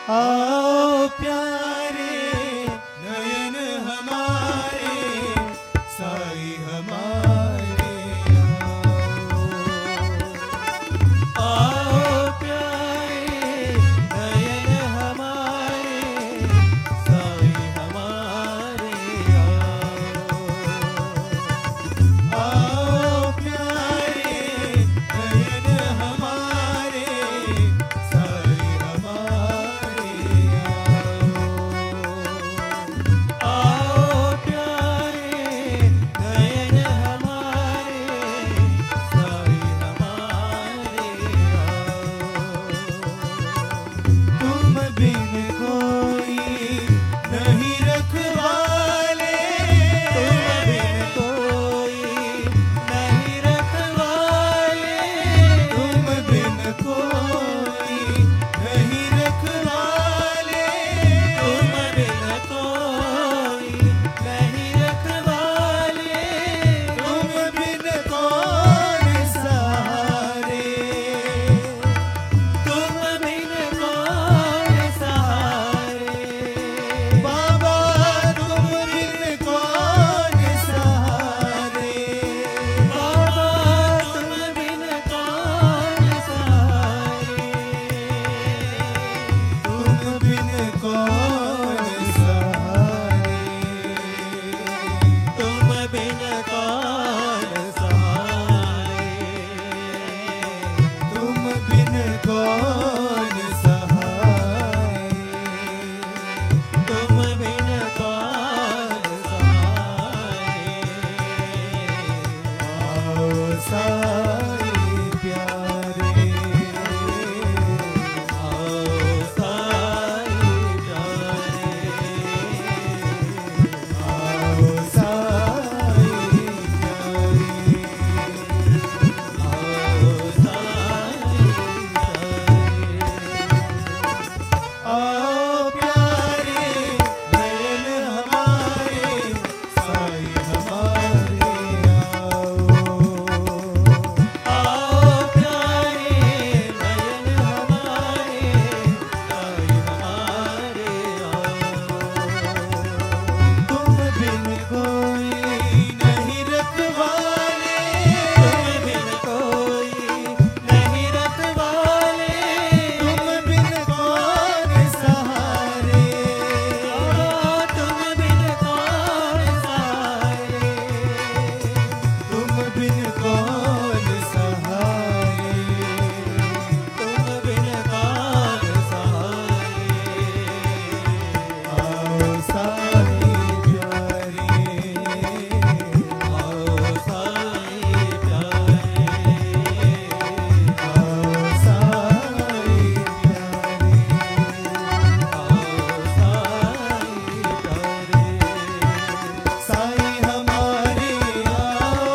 आओ प्यारे नयन हमारे साई हमारे आओ प्यारे नयन हमारे साई हमारे आओ प्यारे नयन हमारे साई हमारे आओ प्यारे नयन हमारे साई हमारे तुम बिन कोई नहीं रखवाले तुम बिन कोई नहीं रखवाले तुम बिन कोई नहीं रखवाले तुम बिन कोई नहीं रखवाले तुम बिन कौन सहारे तुम बिन कौन सहारे बाबा तुम बिन कौन सहारे बाबा तुम बिन कौन सहारे तुम बिन कौन सहारे तुम बिन कौन सहारे तुम बिन कौन सहारे तुम बिन कौन सहारे आओ साई प्यारे आओ साई प्यारे आओ साई आओ प्यारे नयन हमारे साई हमारे आओ प्यारे नयन हमारे साई हमारे तुम बिन कोई नहीं रखवाले तुम बिन कोई नहीं रखवाले तुम बिन कौन सहारे तुम बिन कौन सहारे तुम बिन कौन सहारे तुम बिन कौन सहारे आओ साई प्यारे आओ साई प्यारे आओ साई प्यारे साई हमारे आओ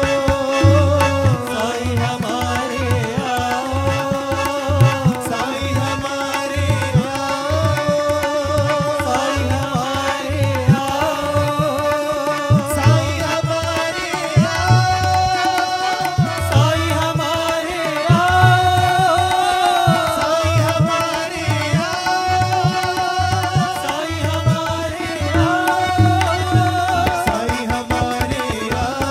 साई हमारे आओ साई हमारे आओ साई हमारे आओ साई हमारे आओ साई हमारे आओ साई हमारे आओ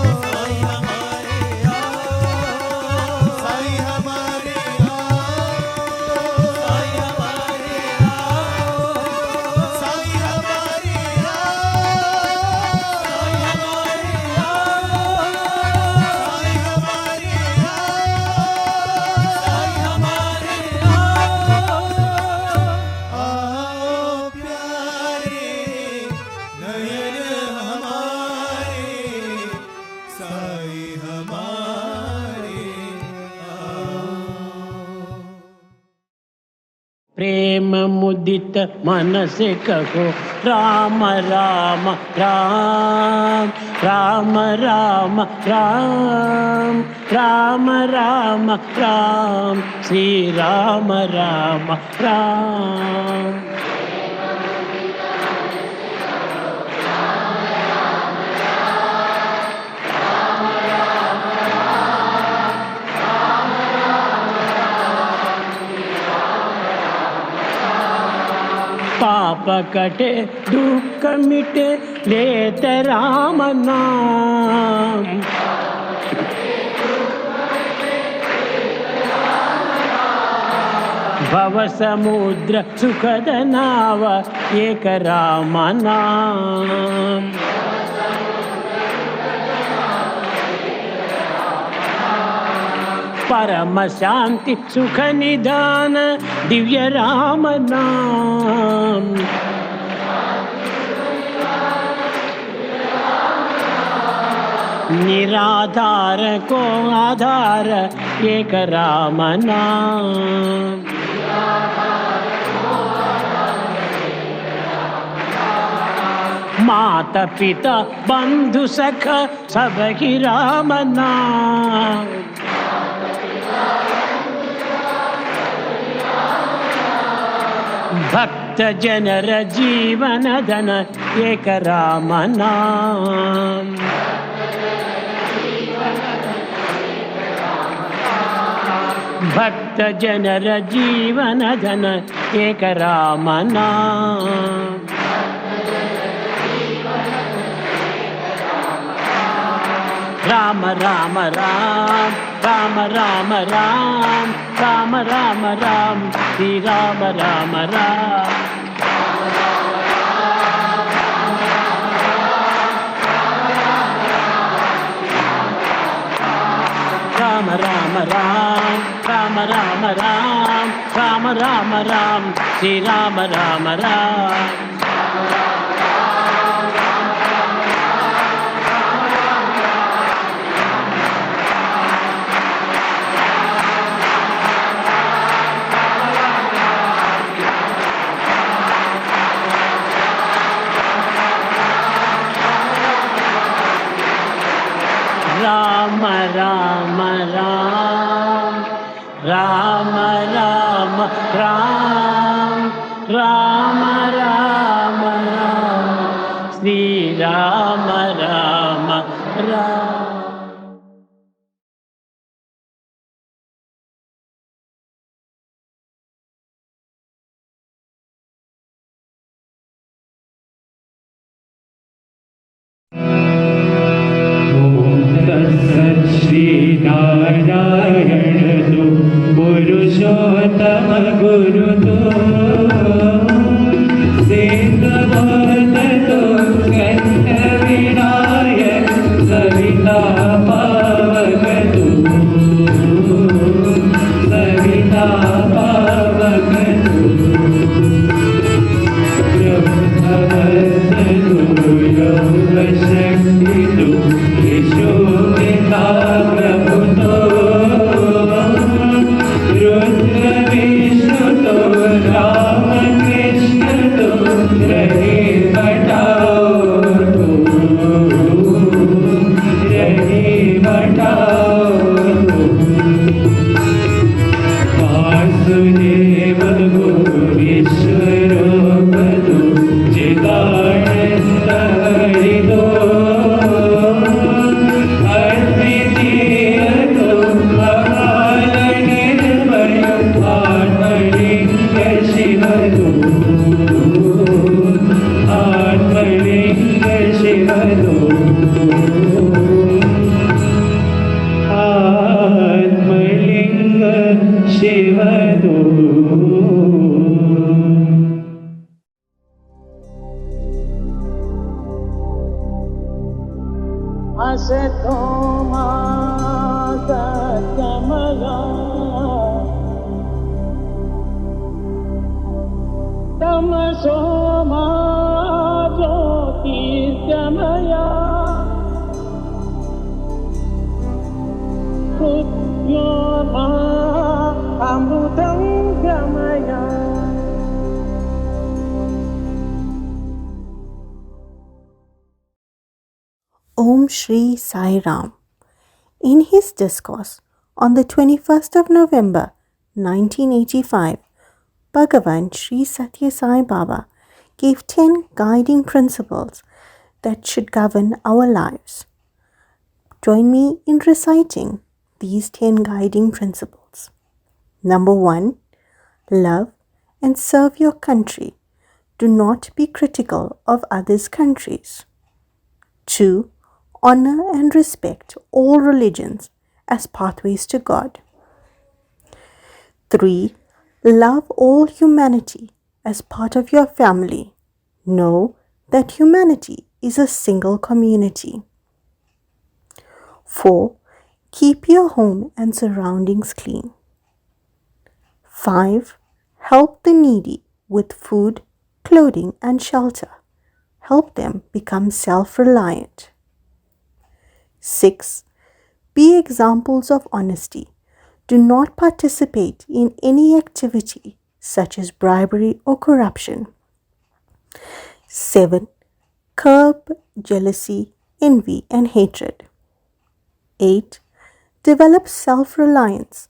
साई हमारे आओ साई हमारे आओ साई हमारे आओ साई हमारे आओ साई हमारे आओ प्यारे नयन हमारे साई हमारे आओ प्रेम मुदित मन से कहो राम राम राम राम राम राम राम राम राम श्री राम राम राम पाप कटे दुख मिटे लेत राम नाम। भव समुद्र सुखद नाव एक राम नाम। परम शांति सुख निदान दिव्य राम नाम। निराधार को आधार एक राम नाम। माता पिता बंधु सखा सब ही राम नाम। भक्त जनर जीवन धन एक राम नाम। भक्त जनर जीवन धन एक राम नाम। राम राम राम राम राम राम राम राम राम श्री राम राम राम। राम राम राम राम राम राम राम राम राम श्री राम राम राम। राम राम राम राम राम राम राम राम राम श्री राम राम राम। श्रीनारायण तु पुरुषोत्तम गुरु तो सिद्धबोध तो कंठ विनायक सविता पावक तु सविता पावक तु ब्रह्मवत्स तु योग शक्ति तु यशोदा प्रभु तो रुद्र विष्णु तो राम कृष्ण तो रहे बटाओ तो रहे बटाओ तो वासुदेव गुरु ईश्वरो पदो चिदानंद हरि दो आत्मलिंग शिव दो। असतो मा सत्यमया तमसो मा ज्योतिर्गमया मृत्योर्मा अमृतं गमया। Om Shri Sai Ram. In his discourse on the 21st of November 1985, Bhagavan Sri Satya Sai Baba gave 10 guiding principles that should govern our lives. Join me in reciting these 10 guiding principles. Number 1. Love and serve your country Do not be critical of others' countries. 2. Honor and respect all religions as pathways to God. 3. Love all humanity as part of your family. Know that humanity is a single community. 4. Keep your home and surroundings clean. 5. Help the needy with food, clothing, and shelter. Help them become self-reliant. 6. Be examples of honesty. Do not participate in any activity such as bribery or corruption. 7. Curb jealousy, envy, and hatred. 8. Develop self-reliance.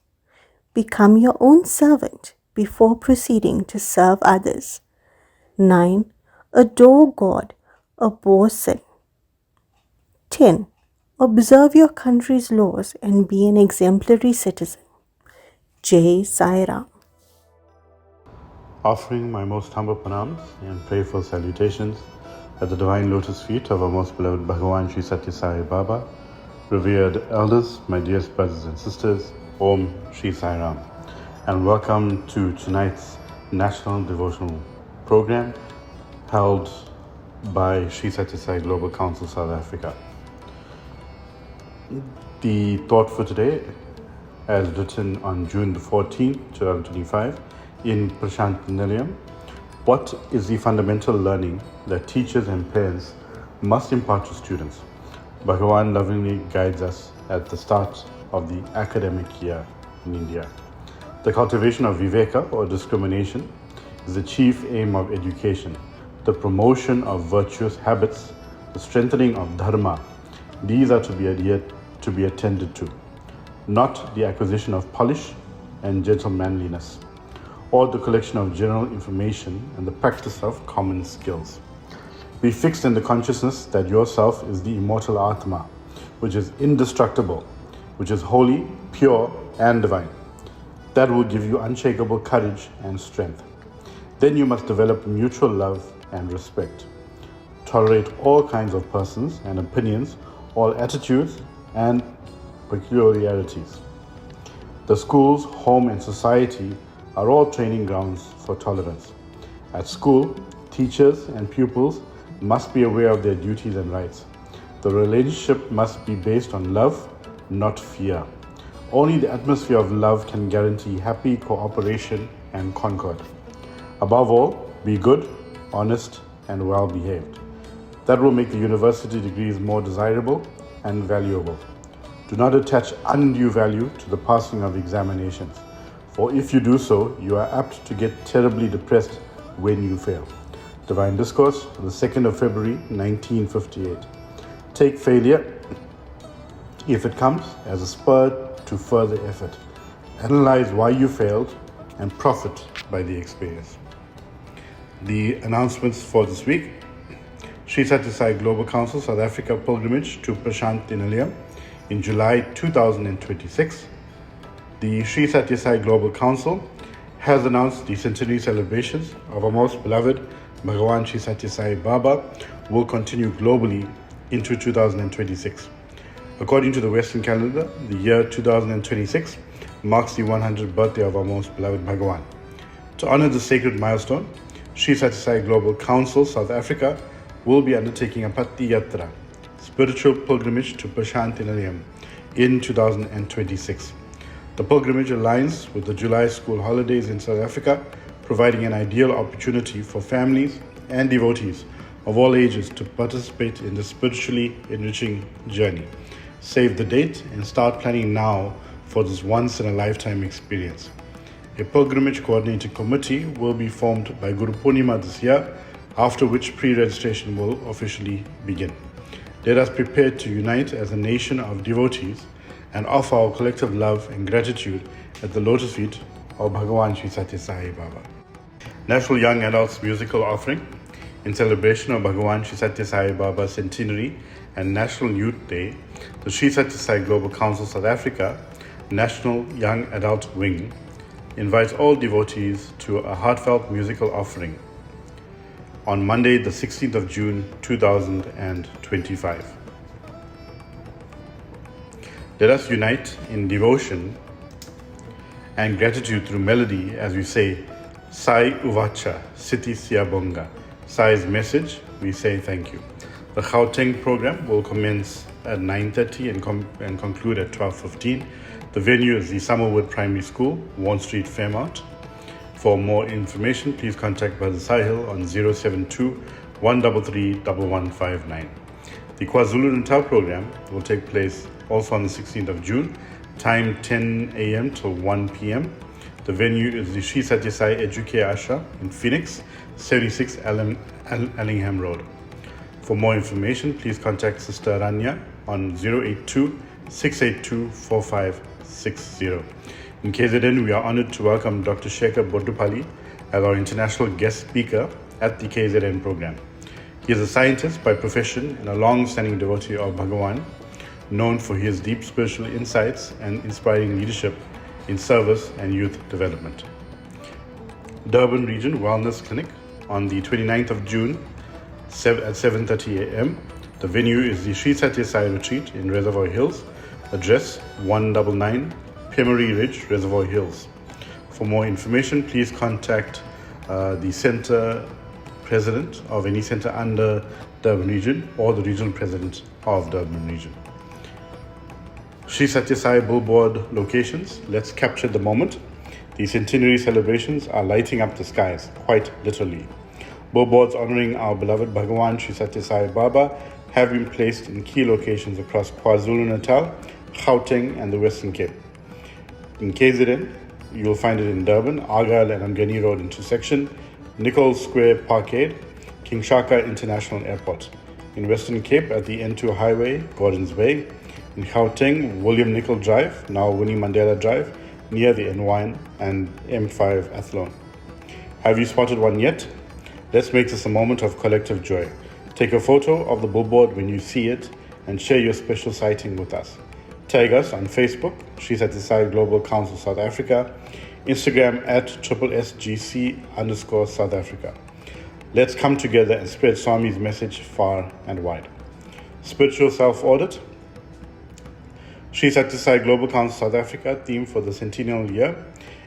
Become your own servant before proceeding to serve others. 9. Adore God, abhor sin. 10. Observe your country's laws and be an exemplary citizen. Jai Sai Ram. Offering my most humble pranams and prayerful salutations at the divine lotus feet of our most beloved Bhagavan Sri Satya Sai Baba, revered elders, my dearest brothers and sisters, Om Shri Sai Ram, and welcome to tonight's National Devotional Program held by Sri Satya Sai Global Council South Africa. The thought for today, as written on June the 14th, 2025, in Prashant Nilayam: what is the fundamental learning that teachers and parents must impart to students? Bhagavan lovingly guides us at the start of the academic year in India. The cultivation of viveka or discrimination is the chief aim of education. The promotion of virtuous habits, the strengthening of dharma, these are to be attended to, not the acquisition of polish and gentlemanliness, or the collection of general information and the practice of common skills. Be fixed in the consciousness that yourself is the immortal Atma, which is indestructible, which is holy, pure, and divine. That will give you unshakable courage and strength. Then you must develop mutual love and respect. Tolerate all kinds of persons and opinions, all attitudes and peculiarities. The schools, home, and society are all training grounds for tolerance. At school, teachers and pupils must be aware of their duties and rights. The relationship must be based on love, not fear. Only the atmosphere of love can guarantee happy cooperation and concord. Above all, be good, honest, and well-behaved. That will make the university degrees more desirable and valuable. Do not attach undue value to the passing of examinations, for if you do so, you are apt to get terribly depressed when you fail. Divine Discourse, the 2nd of February, 1958. Take failure, if it comes, as a spur to further effort. Analyze why you failed and profit by the experience. The announcements for this week: Sri Satya Sai Global Council South Africa pilgrimage to Prashant Nilayam in July 2026. The Sri Satya Sai Global Council has announced the centenary celebrations of our most beloved Bhagavan Sri Satya Sai Baba will continue globally into 2026. According to the Western calendar, the year 2026 marks the 100th birthday of our most beloved Bhagavan. To honor the sacred milestone, Sri Satya Sai Global Council South Africa will be undertaking a Patti Yatra, spiritual pilgrimage to Prashant Nilayam in 2026. The pilgrimage aligns with the July school holidays in South Africa, providing an ideal opportunity for families and devotees of all ages to participate in the spiritually enriching journey. Save the date and start planning now for this once-in-a-lifetime experience. A pilgrimage coordinating committee will be formed by Guru Purnima this year, after which pre-registration will officially begin. Let us prepare to unite as a nation of devotees and offer our collective love and gratitude at the lotus feet of Bhagavan Sri Satya Sai Baba. National Young Adults Musical Offering in celebration of Bhagavan Sri Satya Sai Baba Centenary and National Youth Day, the Sri Satya Sai Global Council South Africa National Young Adult Wing invites all devotees to a heartfelt musical offering. on Monday, the 16th of June 2025. Let us unite in devotion and gratitude through melody as we say, Sai Uvacha, Siti Siyabonga. Sai's message, we say thank you. The Gauteng program will commence at 9:30 and conclude at 12:15. The venue is the Summerwood Primary School, Warren Street, Fairmount. For more information, please contact Brother Sahil on 072 133 1159. The KwaZulu-Natal program will take place also on the 16th of June, time 10 a.m. till 1 p.m. The venue is the Sri Satya Sai Educare Ashram in Phoenix, 76 Allingham Road. For more information, please contact Sister Rania on 082 682 4560. In KZN, we are honored to welcome Dr. Shekhar Bordupalli as our international guest speaker at the KZN program. He is a scientist by profession and a long-standing devotee of Bhagawan, known for his deep spiritual insights and inspiring leadership in service and youth development. Durban Region Wellness Clinic on the 29th of June at 7:30 a.m. The venue is the Sri Satya Sai Retreat in Reservoir Hills, address 199 Pemery Ridge, Reservoir Hills. For more information, please contact the center president of any center under Durban Region or the regional president of Durban Region. Sri Satya Sai billboard locations. Let's capture the moment. The centenary celebrations are lighting up the skies, quite literally. Billboards honoring our beloved Bhagawan Sri Satya Sai Baba have been placed in key locations across KwaZulu-Natal, Gauteng, and the Western Cape. In KZN, you'll find it in Durban, Argyle and Angani Road intersection, Nichols Square Parkade, King Shaka International Airport. In Western Cape, at the N2 Highway, Gordons Bay. In Gauteng, William Nicol Drive, now Winnie Mandela Drive, near the N1 and M5 Athlone. Have you spotted one yet? Let's make this a moment of collective joy. Take a photo of the billboard when you see it and share your special sighting with us. Tag us on Facebook, Sri Satya Sai Global Council South Africa, Instagram at SSSGC_South Africa. Let's come together and spread Swami's message far and wide. Spiritual self-audit. Sri Satya Sai Global Council South Africa theme for the centennial year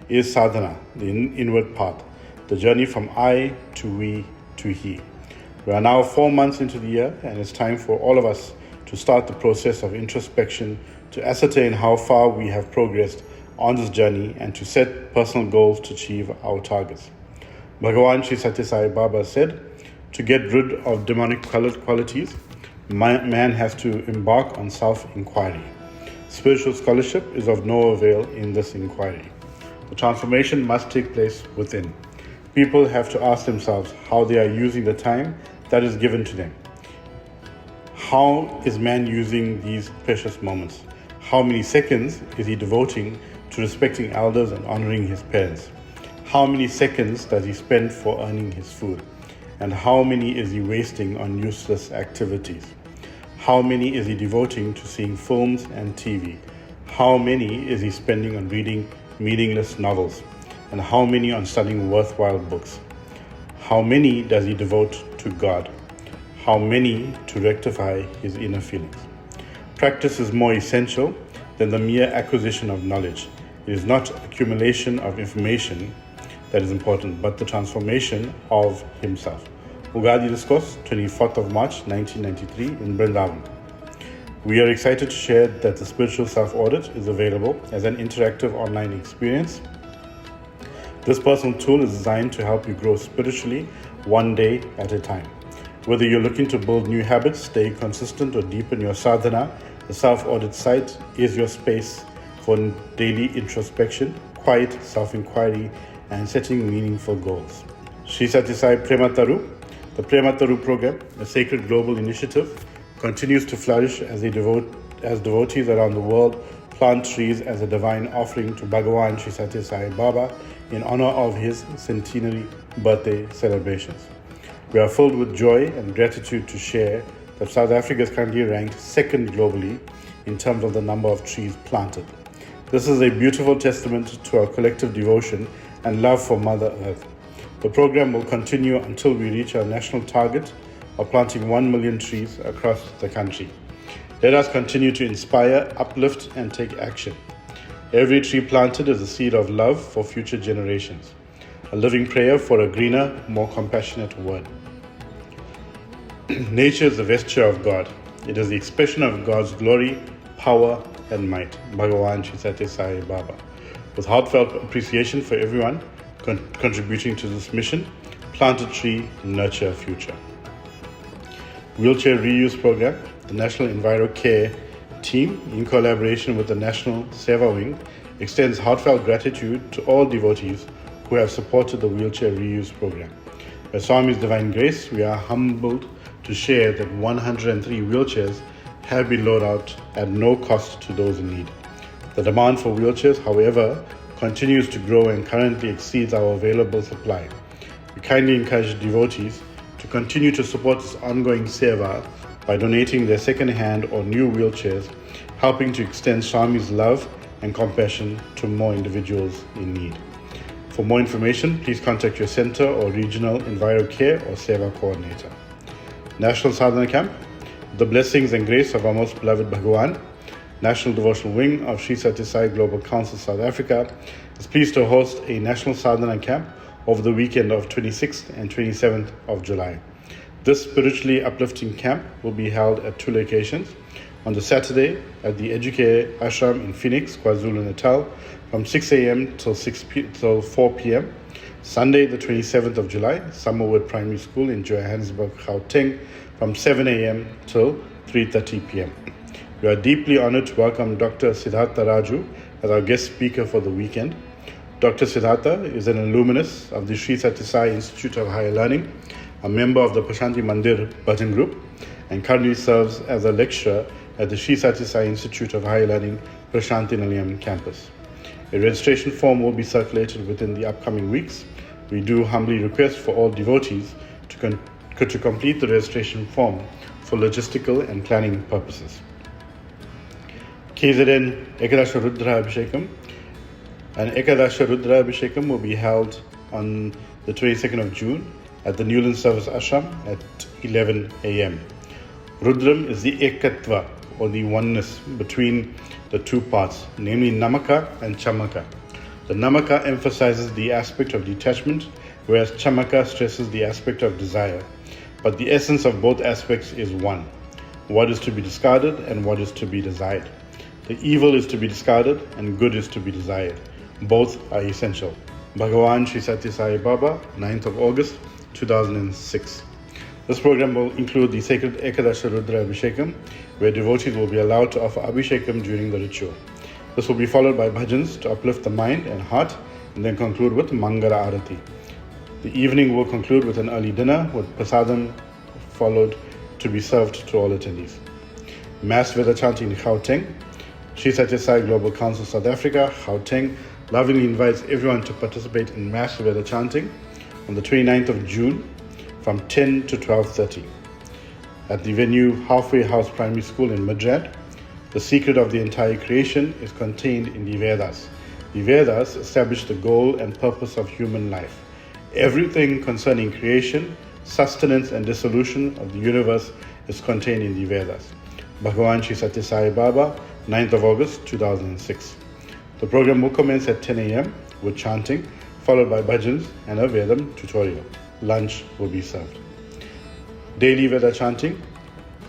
is sadhana, the inward path, the journey from I to we to he. We are now 4 months into the year, and it's time for all of us to start the process of introspection to ascertain how far we have progressed on this journey and to set personal goals to achieve our targets. Bhagawan Sri Satya Sai Baba said, to get rid of demonic qualities, man has to embark on self-inquiry. Spiritual scholarship is of no avail in this inquiry. The transformation must take place within. People have to ask themselves how they are using the time that is given to them. How is man using these precious moments? How many seconds is he devoting to respecting elders and honoring his parents? How many seconds does he spend for earning his food? And how many is he wasting on useless activities? How many is he devoting to seeing films and TV? How many is he spending on reading meaningless novels? And how many on studying worthwhile books? How many does he devote to God? How many to rectify his inner feelings? Practice is more essential than the mere acquisition of knowledge. It is not accumulation of information that is important, but the transformation of himself. Ugadi Discourse, 24th of March 1993 in Brindavan. We are excited to share that the Spiritual Self-Audit is available as an interactive online experience. This personal tool is designed to help you grow spiritually one day at a time. Whether you're looking to build new habits, stay consistent, or deepen your sadhana, the Self-Audit site is your space for daily introspection, quiet self-inquiry, and setting meaningful goals. Sri Satya Sai Premataru. The Premataru program, a sacred global initiative, continues to flourish as devotees around the world plant trees as a divine offering to Bhagawan Sri Satya Sai Baba in honor of his centenary birthday celebrations. We are filled with joy and gratitude to share that South Africa is currently ranked second globally in terms of the number of trees planted. This is a beautiful testament to our collective devotion and love for Mother Earth. The program will continue until we reach our national target of planting 1 million trees across the country. Let us continue to inspire, uplift, and take action. Every tree planted is a seed of love for future generations, a living prayer for a greener, more compassionate world. Nature is the vesture of God. It is the expression of God's glory, power, and might. Bhagavan Sri Satya Sai Baba. With heartfelt appreciation for everyone contributing to this mission, plant a tree, nurture a future. Wheelchair Reuse Program, the National Enviro Care team, in collaboration with the National Seva Wing, extends heartfelt gratitude to all devotees who have supported the Wheelchair Reuse Program. By Swami's divine grace, we are humbled to share that 103 wheelchairs have been loaned out at no cost to those in need. The demand for wheelchairs, however, continues to grow and currently exceeds our available supply. We kindly encourage devotees to continue to support this ongoing seva by donating their second-hand or new wheelchairs, helping to extend Swami's love and compassion to more individuals in need. For more information, please contact your center or regional Enviro Care or Seva coordinator. National Sadhana Camp, the blessings and grace of our most beloved Bhagavan, National Devotional Wing of Sri Satya Sai Global Council South Africa is pleased to host a National Sadhana Camp over the weekend of 26th and 27th of July. This spiritually uplifting camp will be held at 2 locations. On the Saturday at the Educare Ashram in Phoenix, KwaZulu-Natal from 6 a.m. till 4 p.m. Sunday the 27th of July, Summerwood Primary School in Johannesburg, Gauteng from 7 a.m. till 3:30 p.m. We are deeply honored to welcome Dr. Siddhartha Raju as our guest speaker for the weekend. Dr. Siddhartha is an alumnus of the Sri Satya Sai Institute of Higher Learning, a member of the Prashanti Mandir Bhajan Group, and currently serves as a lecturer at the Sri Satya Sai Institute of Higher Learning, Prashanti Nilayam campus. A registration form will be circulated within the upcoming weeks. We do humbly request for all devotees to complete the registration form for logistical and planning purposes. KZN Ekadasha Rudra Abhishekam. An Ekadasha Rudra Abhishekam will be held on the 22nd of June at the Newland Service Ashram at 11 a.m. Rudram is the Ekatva, or the oneness between the two parts, namely Namaka and Chamaka. The Namaka emphasizes the aspect of detachment, whereas Chamaka stresses the aspect of desire. But the essence of both aspects is one: what is to be discarded and what is to be desired. The evil is to be discarded and good is to be desired. Both are essential. Bhagavan Sri Satya Sai Baba, 9th of August, 2006. This program will include the sacred Ekadasha Rudra Abhishekam, where devotees will be allowed to offer Abhishekam during the ritual. This will be followed by bhajans to uplift the mind and heart, and then conclude with Mangala Arati. The evening will conclude with an early dinner with prasadam followed to be served to all attendees. Mass Veda chanting in Gauteng. Sri Satya Sai Global Council South Africa, Gauteng, lovingly invites everyone to participate in Mass Veda chanting on the 29th of June from 10 to 12:30 at the venue Halfway House Primary School in Midrand. The secret of the entire creation is contained in the Vedas. The Vedas establish the goal and purpose of human life. Everything concerning creation, sustenance and dissolution of the universe is contained in the Vedas. Bhagavan Sri Satya Sai Baba, 9th of August 2006. The program will commence at 10 a.m. with chanting, followed by bhajans and a Vedam tutorial. Lunch will be served. Daily Veda chanting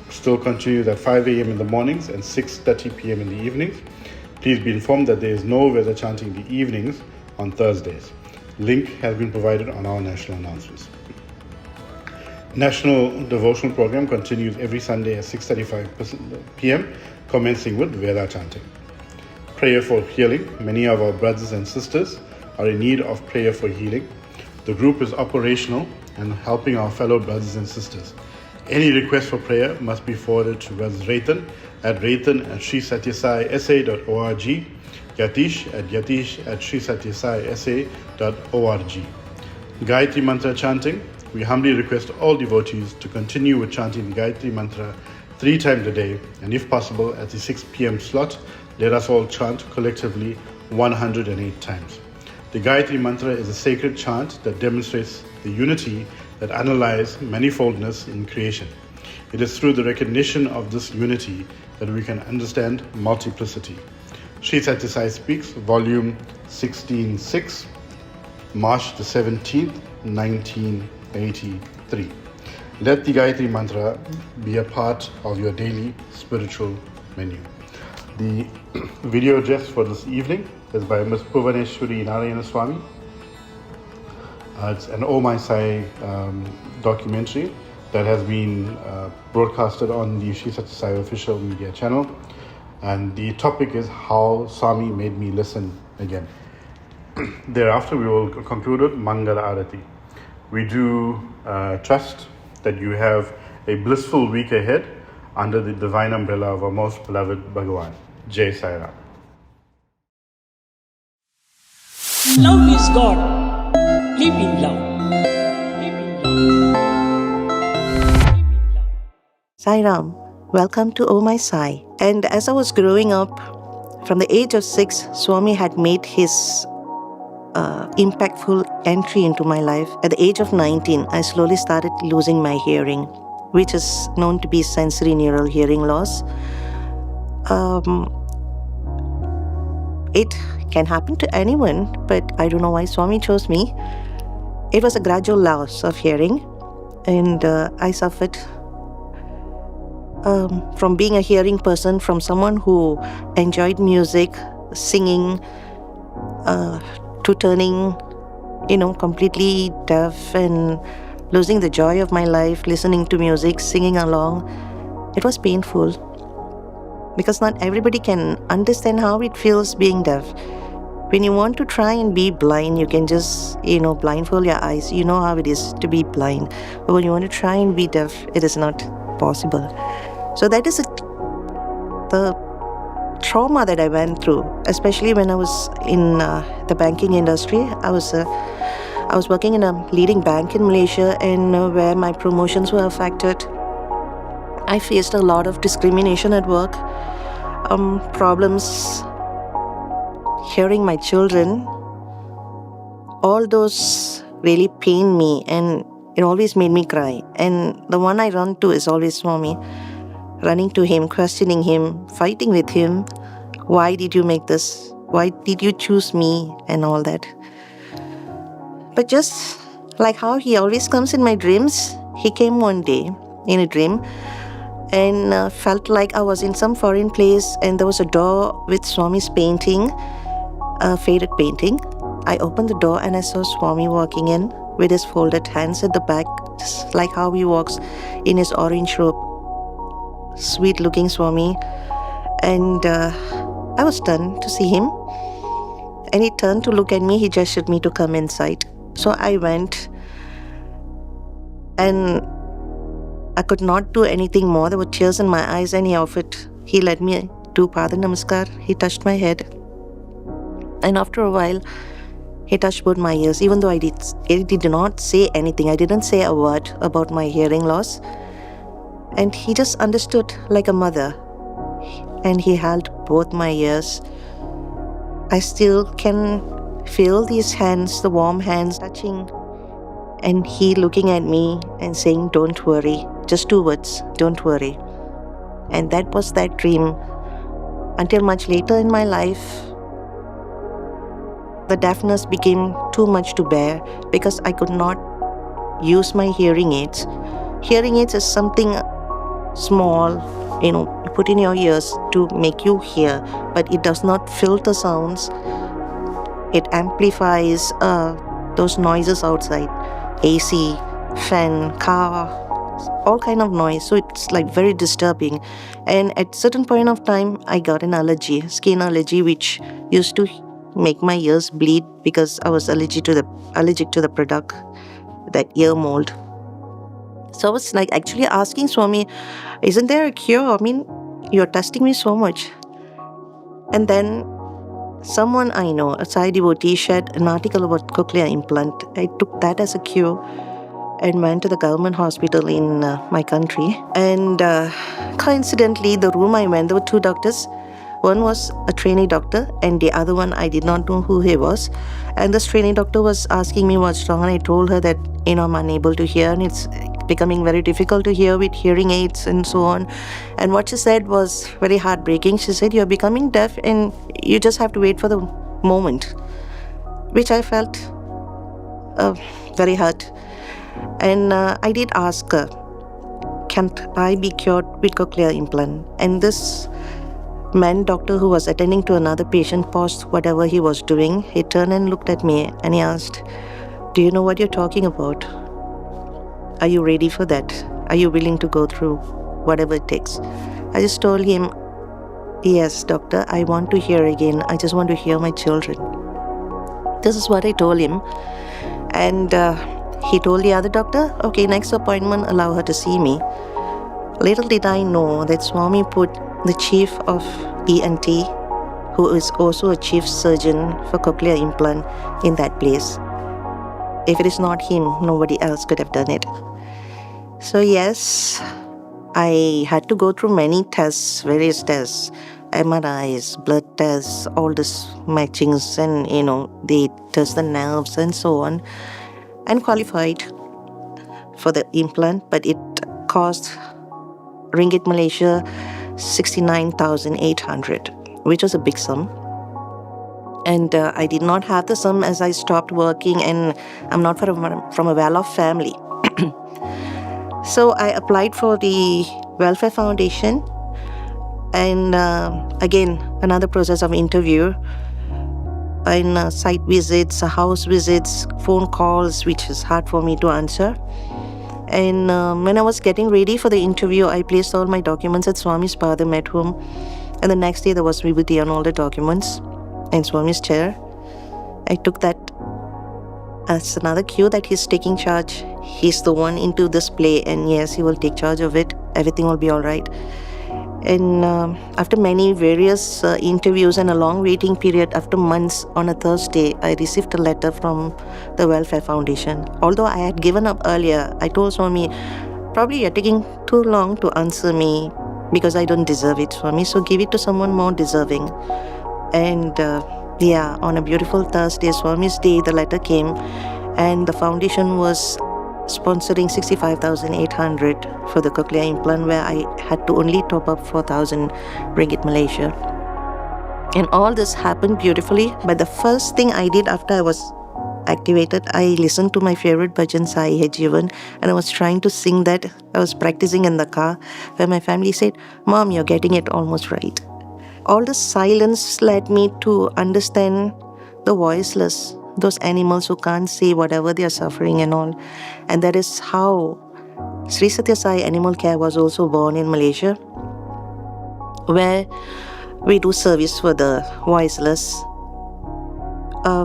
still continues at 5 a.m. in the mornings and 6:30 p.m. in the evenings. Please be informed that there is no Veda chanting in the evenings on Thursdays. Link has been provided on our national announcements. National Devotional Program continues every Sunday at 6:35 p.m., commencing with Veda chanting. Prayer for healing. Many of our brothers and sisters are in need of prayer for healing. The group is operational and helping our fellow brothers and sisters. Any request for prayer must be forwarded to Brothers Ratan at ratan@srisatyasai.sa.org, yatish@srisatyasai.sa.org. Gayatri Mantra chanting. We humbly request all devotees to continue with chanting the Gayatri Mantra 3 times a day, and if possible at the 6 p.m. slot, let us all chant collectively 108 times. The Gayatri Mantra is a sacred chant that demonstrates the unity that underlies manifoldness in creation. It is through the recognition of this unity that we can understand multiplicity. Sri Satya Sai Speaks, volume 16:6, March the 17th, 1983. Let the Gayatri Mantra be a part of your daily spiritual menu. The video address for this evening is by Ms. Bhuvaneshwari Narayana Swami. It's an Oh My Sai documentary that has been broadcasted on the Sri Satya Sai official media channel. And the topic is How Swami Made Me Listen Again. Thereafter, we will conclude with Mangala Arati. We do trust that you have a blissful week ahead under the divine umbrella of our most beloved Bhagavan. Jai Sai Ram. Love is God. Live in love. Live in love. Live in love. Sai Ram, welcome to Oh My Sai. And as I was growing up, from the age of 6, Swami had made his impactful entry into my life. At the age of 19, I slowly started losing my hearing, which is known to be sensory neural hearing loss. It can happen to anyone, but I don't know why Swami chose me. It was a gradual loss of hearing, and I suffered from being a hearing person, from someone who enjoyed music, singing, to turning, completely deaf and losing the joy of my life, listening to music, singing along. It was painful because not everybody can understand how it feels being deaf. When you want to try and be blind, you can just, blindfold your eyes. You know how it is to be blind. But when you want to try and be deaf, it is not possible. So that is the trauma that I went through, especially when I was in the banking industry. I was working in a leading bank in Malaysia, and where my promotions were affected. I faced a lot of discrimination at work, problems hearing my children. All those really pained me, and it always made me cry. And the one I run to is always Swami. Running to him, questioning him, fighting with him. Why did you make this? Why did you choose me? And all that. But just like how he always comes in my dreams, he came one day in a dream and felt like I was in some foreign place, and there was a door with Swami's painting, a faded painting. I opened the door and I saw Swami walking in with his folded hands at the back, just like how he walks in his orange robe. Sweet looking Swami, and I was stunned to see him, and he turned to look at me. He gestured me to come inside. So I went, and I could not do anything more. There were tears in my eyes, and he led me to Pada Namaskar. He touched my head, and after a while he touched both my ears, even though I did not say anything. I didn't say a word about my hearing loss. And he just understood like a mother, and he held both my ears. I still can feel these hands, the warm hands touching, and he looking at me and saying, "Don't worry." Just 2 words, "Don't worry." And that was that dream. Until much later in my life, the deafness became too much to bear because I could not use my hearing aids. Hearing aids is something small, you put in your ears to make you hear, but it does not filter sounds. It amplifies those noises outside, AC, fan, car, all kind of noise. So it's like very disturbing. And at certain point of time, I got an allergy, skin allergy, which used to make my ears bleed because I was allergic to the product, that ear mold. So I was like actually asking Swami, isn't there a cure? I mean, you're testing me so much. And then someone I know, a Sai devotee, shared an article about cochlear implant. I took that as a cure and went to the government hospital in my country. And coincidentally, the room I went, there were 2 doctors. One was a trainee doctor, and the other one I did not know who he was. And this trainee doctor was asking me what's wrong, and I told her that I'm unable to hear, and it's becoming very difficult to hear with hearing aids and so on. And what she said was very heartbreaking. She said, "You're becoming deaf, and you just have to wait for the moment," which I felt very hurt. And I did ask her, "Can't I be cured with cochlear implant?" And this man doctor who was attending to another patient paused whatever he was doing. He turned and looked at me and he asked, "Do you know what you're talking about? Are you ready for that? Are you willing to go through whatever it takes?" I just told him, "Yes, doctor, I want to hear again. I just want to hear my children." This is what I told him. And he told the other doctor, "Okay, next appointment, allow her to see me." Little did I know that Swami put the chief of ENT, who is also a chief surgeon for cochlear implant, in that place. If it is not him, nobody else could have done it. So yes, I had to go through many tests, various tests, MRIs, blood tests, all this matchings, and they test the nerves and so on, and qualified for the implant, but it cost Ringgit Malaysia 69,800, which was a big sum. And I did not have the sum as I stopped working, and I'm not from a well-off family. So I applied for the Welfare Foundation, and again, another process of interview, and site visits, house visits, phone calls, which is hard for me to answer. And when I was getting ready for the interview, I placed all my documents at Swami's Padam home. And the next day, there was Vibhuti on all the documents in Swami's chair. I took that as another cue that he's taking charge. He's the one into this play, and yes, he will take charge of it. Everything will be all right. And after many various interviews and a long waiting period, after months, on a Thursday, I received a letter from the Welfare Foundation. Although I had given up earlier, I told Swami, "Probably you're taking too long to answer me because I don't deserve it, Swami, so give it to someone more deserving." And on a beautiful Thursday, Swami's Day, the letter came, and the foundation was sponsoring 65,800 for the cochlear implant, where I had to only top up 4,000 Ringgit Malaysia. And all this happened beautifully. But the first thing I did after I was activated, I listened to my favorite bhajan, Sai Hai Jeevan, and I was trying to sing that. I was practicing in the car, where my family said, "Mom, you're getting it almost right." All the silence led me to understand the voiceless, those animals who can't say whatever they are suffering and all. And that is how Sri Satya Sai Animal Care was also born in Malaysia, where we do service for the voiceless.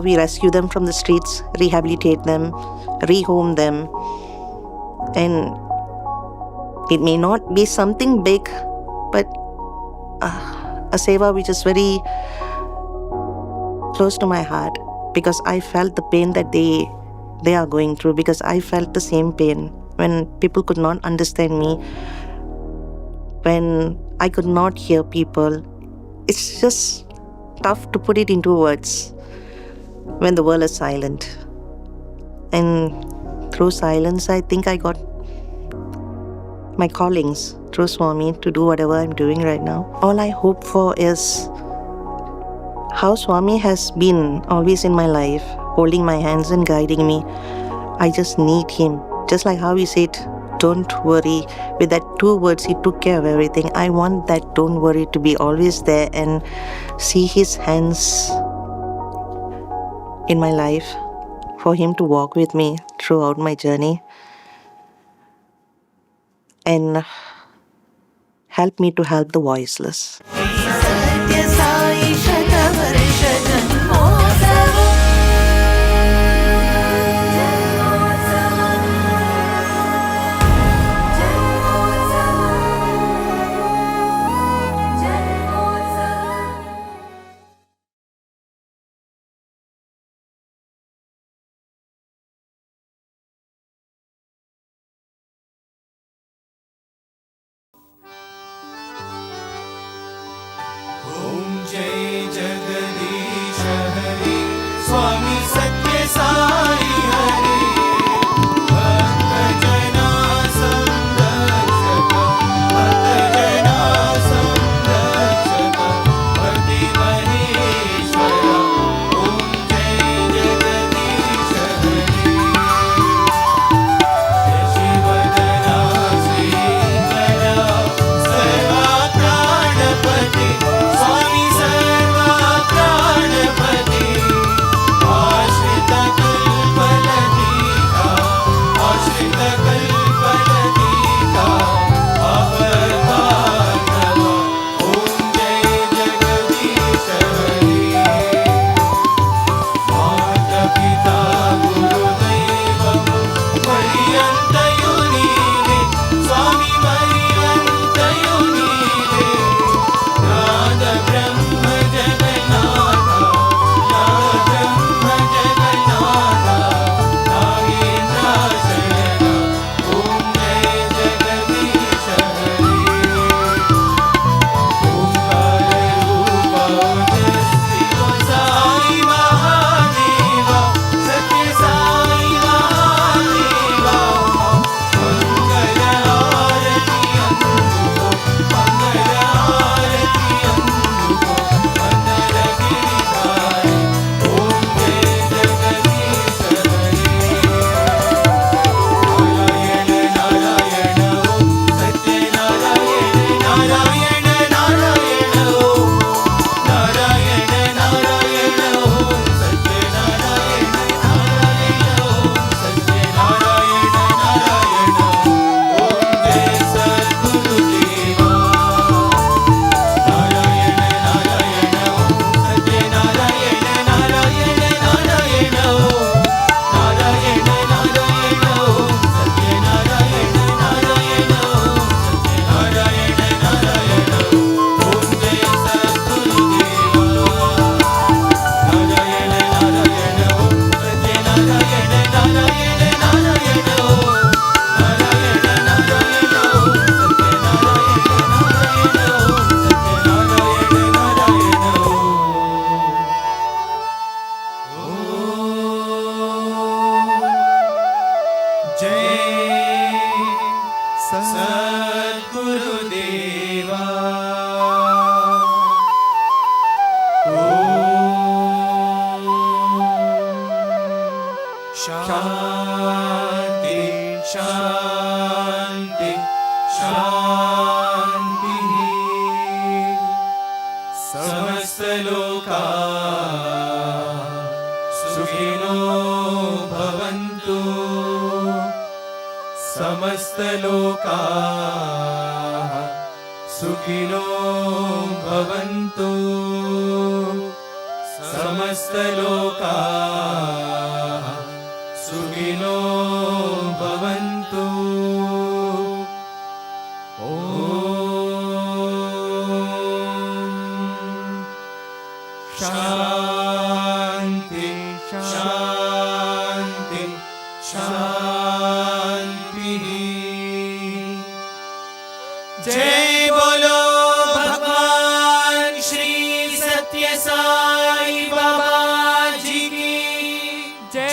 We rescue them from the streets, rehabilitate them, rehome them. And it may not be something big, but a seva which is very close to my heart, because I felt the pain that they are going through, because I felt the same pain when people could not understand me, when I could not hear people. It's just tough to put it into words when the world is silent. And through silence, I think I got my callings through Swami to do whatever I'm doing right now. All I hope for is how Swami has been always in my life, holding my hands and guiding me. I just need him. Just like how he said, "Don't worry." With that 2 words, he took care of everything. I want that "don't worry" to be always there, and see his hands in my life, for him to walk with me throughout my journey and help me to help the voiceless. Om सद्गुरुदेवा शांति शांति शांति समस्त लोका सुखिनो भवन्तु समस्त लोका सुखिनो भवन्तु समस्त लोका सुखिनो भवन्तु ॐ शान्ति शान्ति शान्तिः जय बोलो भगवान श्री सत्य साई बाबा जी की जय।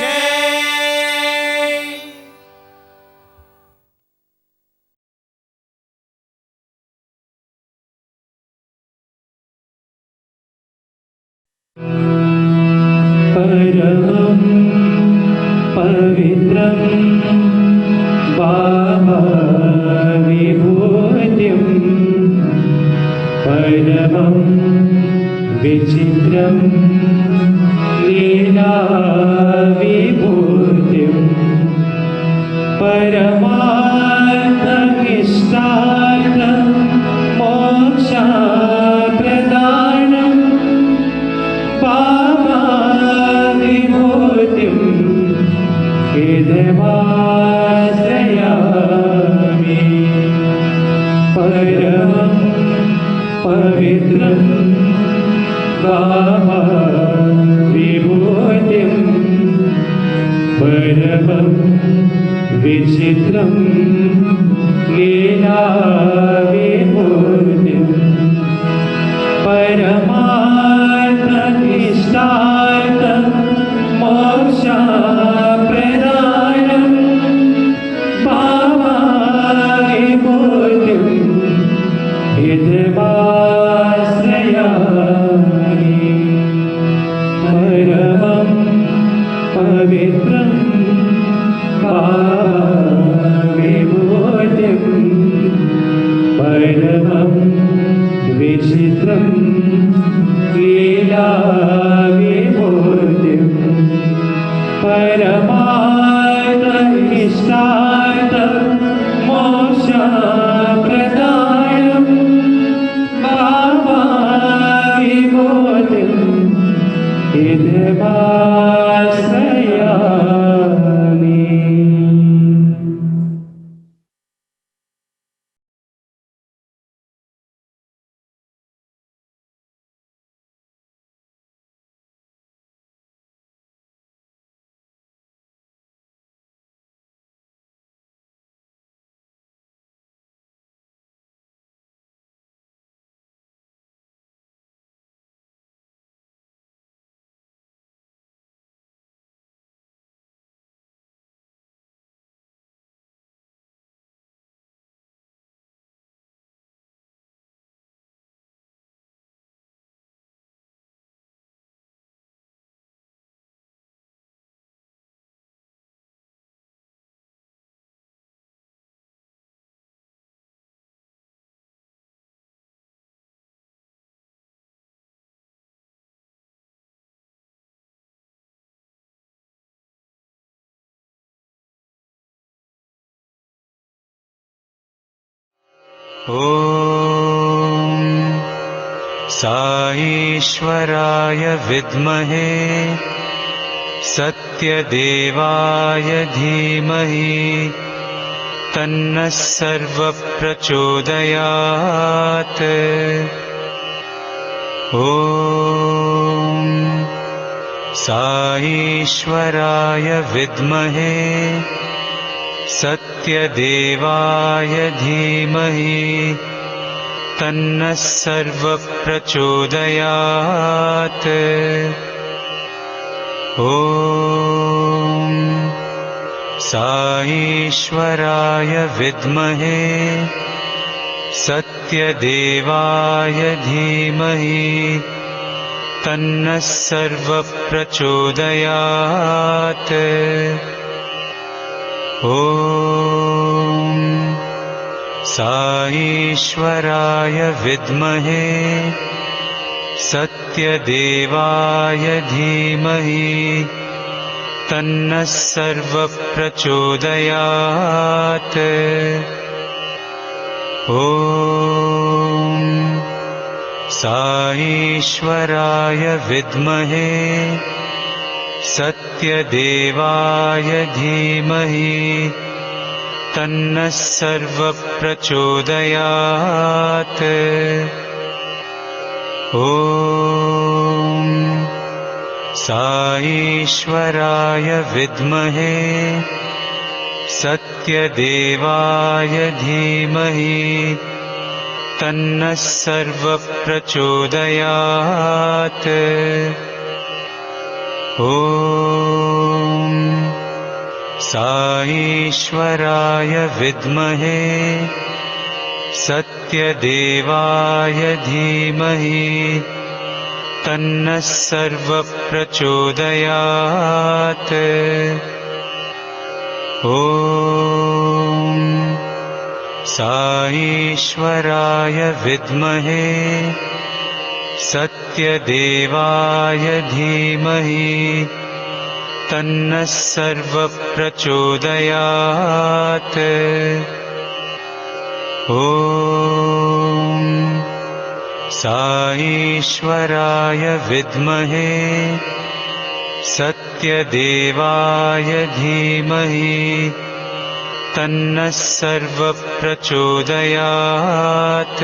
परमं पवित्रं बाबा विभूतिं परमं विचित्रं लीला विभूतिं परमार्थमिष्टार्थं मोक्षप्रदानं बाबा विभूतिं हृदयमाश्रयामि परमं पवित्रं बाबा विभूतिं परमं विचित्रं लीला विभूतिं परमार्थमिष्टार्थं मोक्षप्रदानं बाबा विभूतिं हृदयमाश्रयामि परमं पवित्रं बाबा विभूतिं परमं विचित्रं लीला विभूतिं परमार्थमिष्टार्थं मोक्षप्रदानं बाबा विभूतिं हृदयमाश्रयामि। ॐ साईश्वराय विद्महे सत्यदेवाय धीमहि तन्नः सर्वप्रचोदयात्। ॐ साईश्वराय विद्महे सत्यदेवाय धीमहि तन्नः सर्वप्रचोदयात्। ॐ साईश्वराय विद्महे सत्यदेवाय धीमहि तन्नः सर्वः प्रचोदयात्। ॐ साईश्वराय विद्महे सत्यदेवाय धीमहि तन्नः सर्वः प्रचोदयात्। ॐ साईश्वराय विद्महे सत्यदेवाय धीमहि तन्नः सर्वः प्रचोदयात्। ॐ साईश्वराय विद्महे सत्यदेवाय धीमहि तन्नः सर्वः प्रचोदयात्। ॐ साईश्वराय विद्महे सत्यदेवाय धीमहि तन्नः सर्वः प्रचोदयात्। ॐ साईश्वराय विद्महे सत्यदेवाय धीमहि तन्नः सर्वः प्रचोदयात्। ॐ साईश्वराय विद्महे सत्यदेवाय धीमहि तन्नः सर्वः प्रचोदयात्।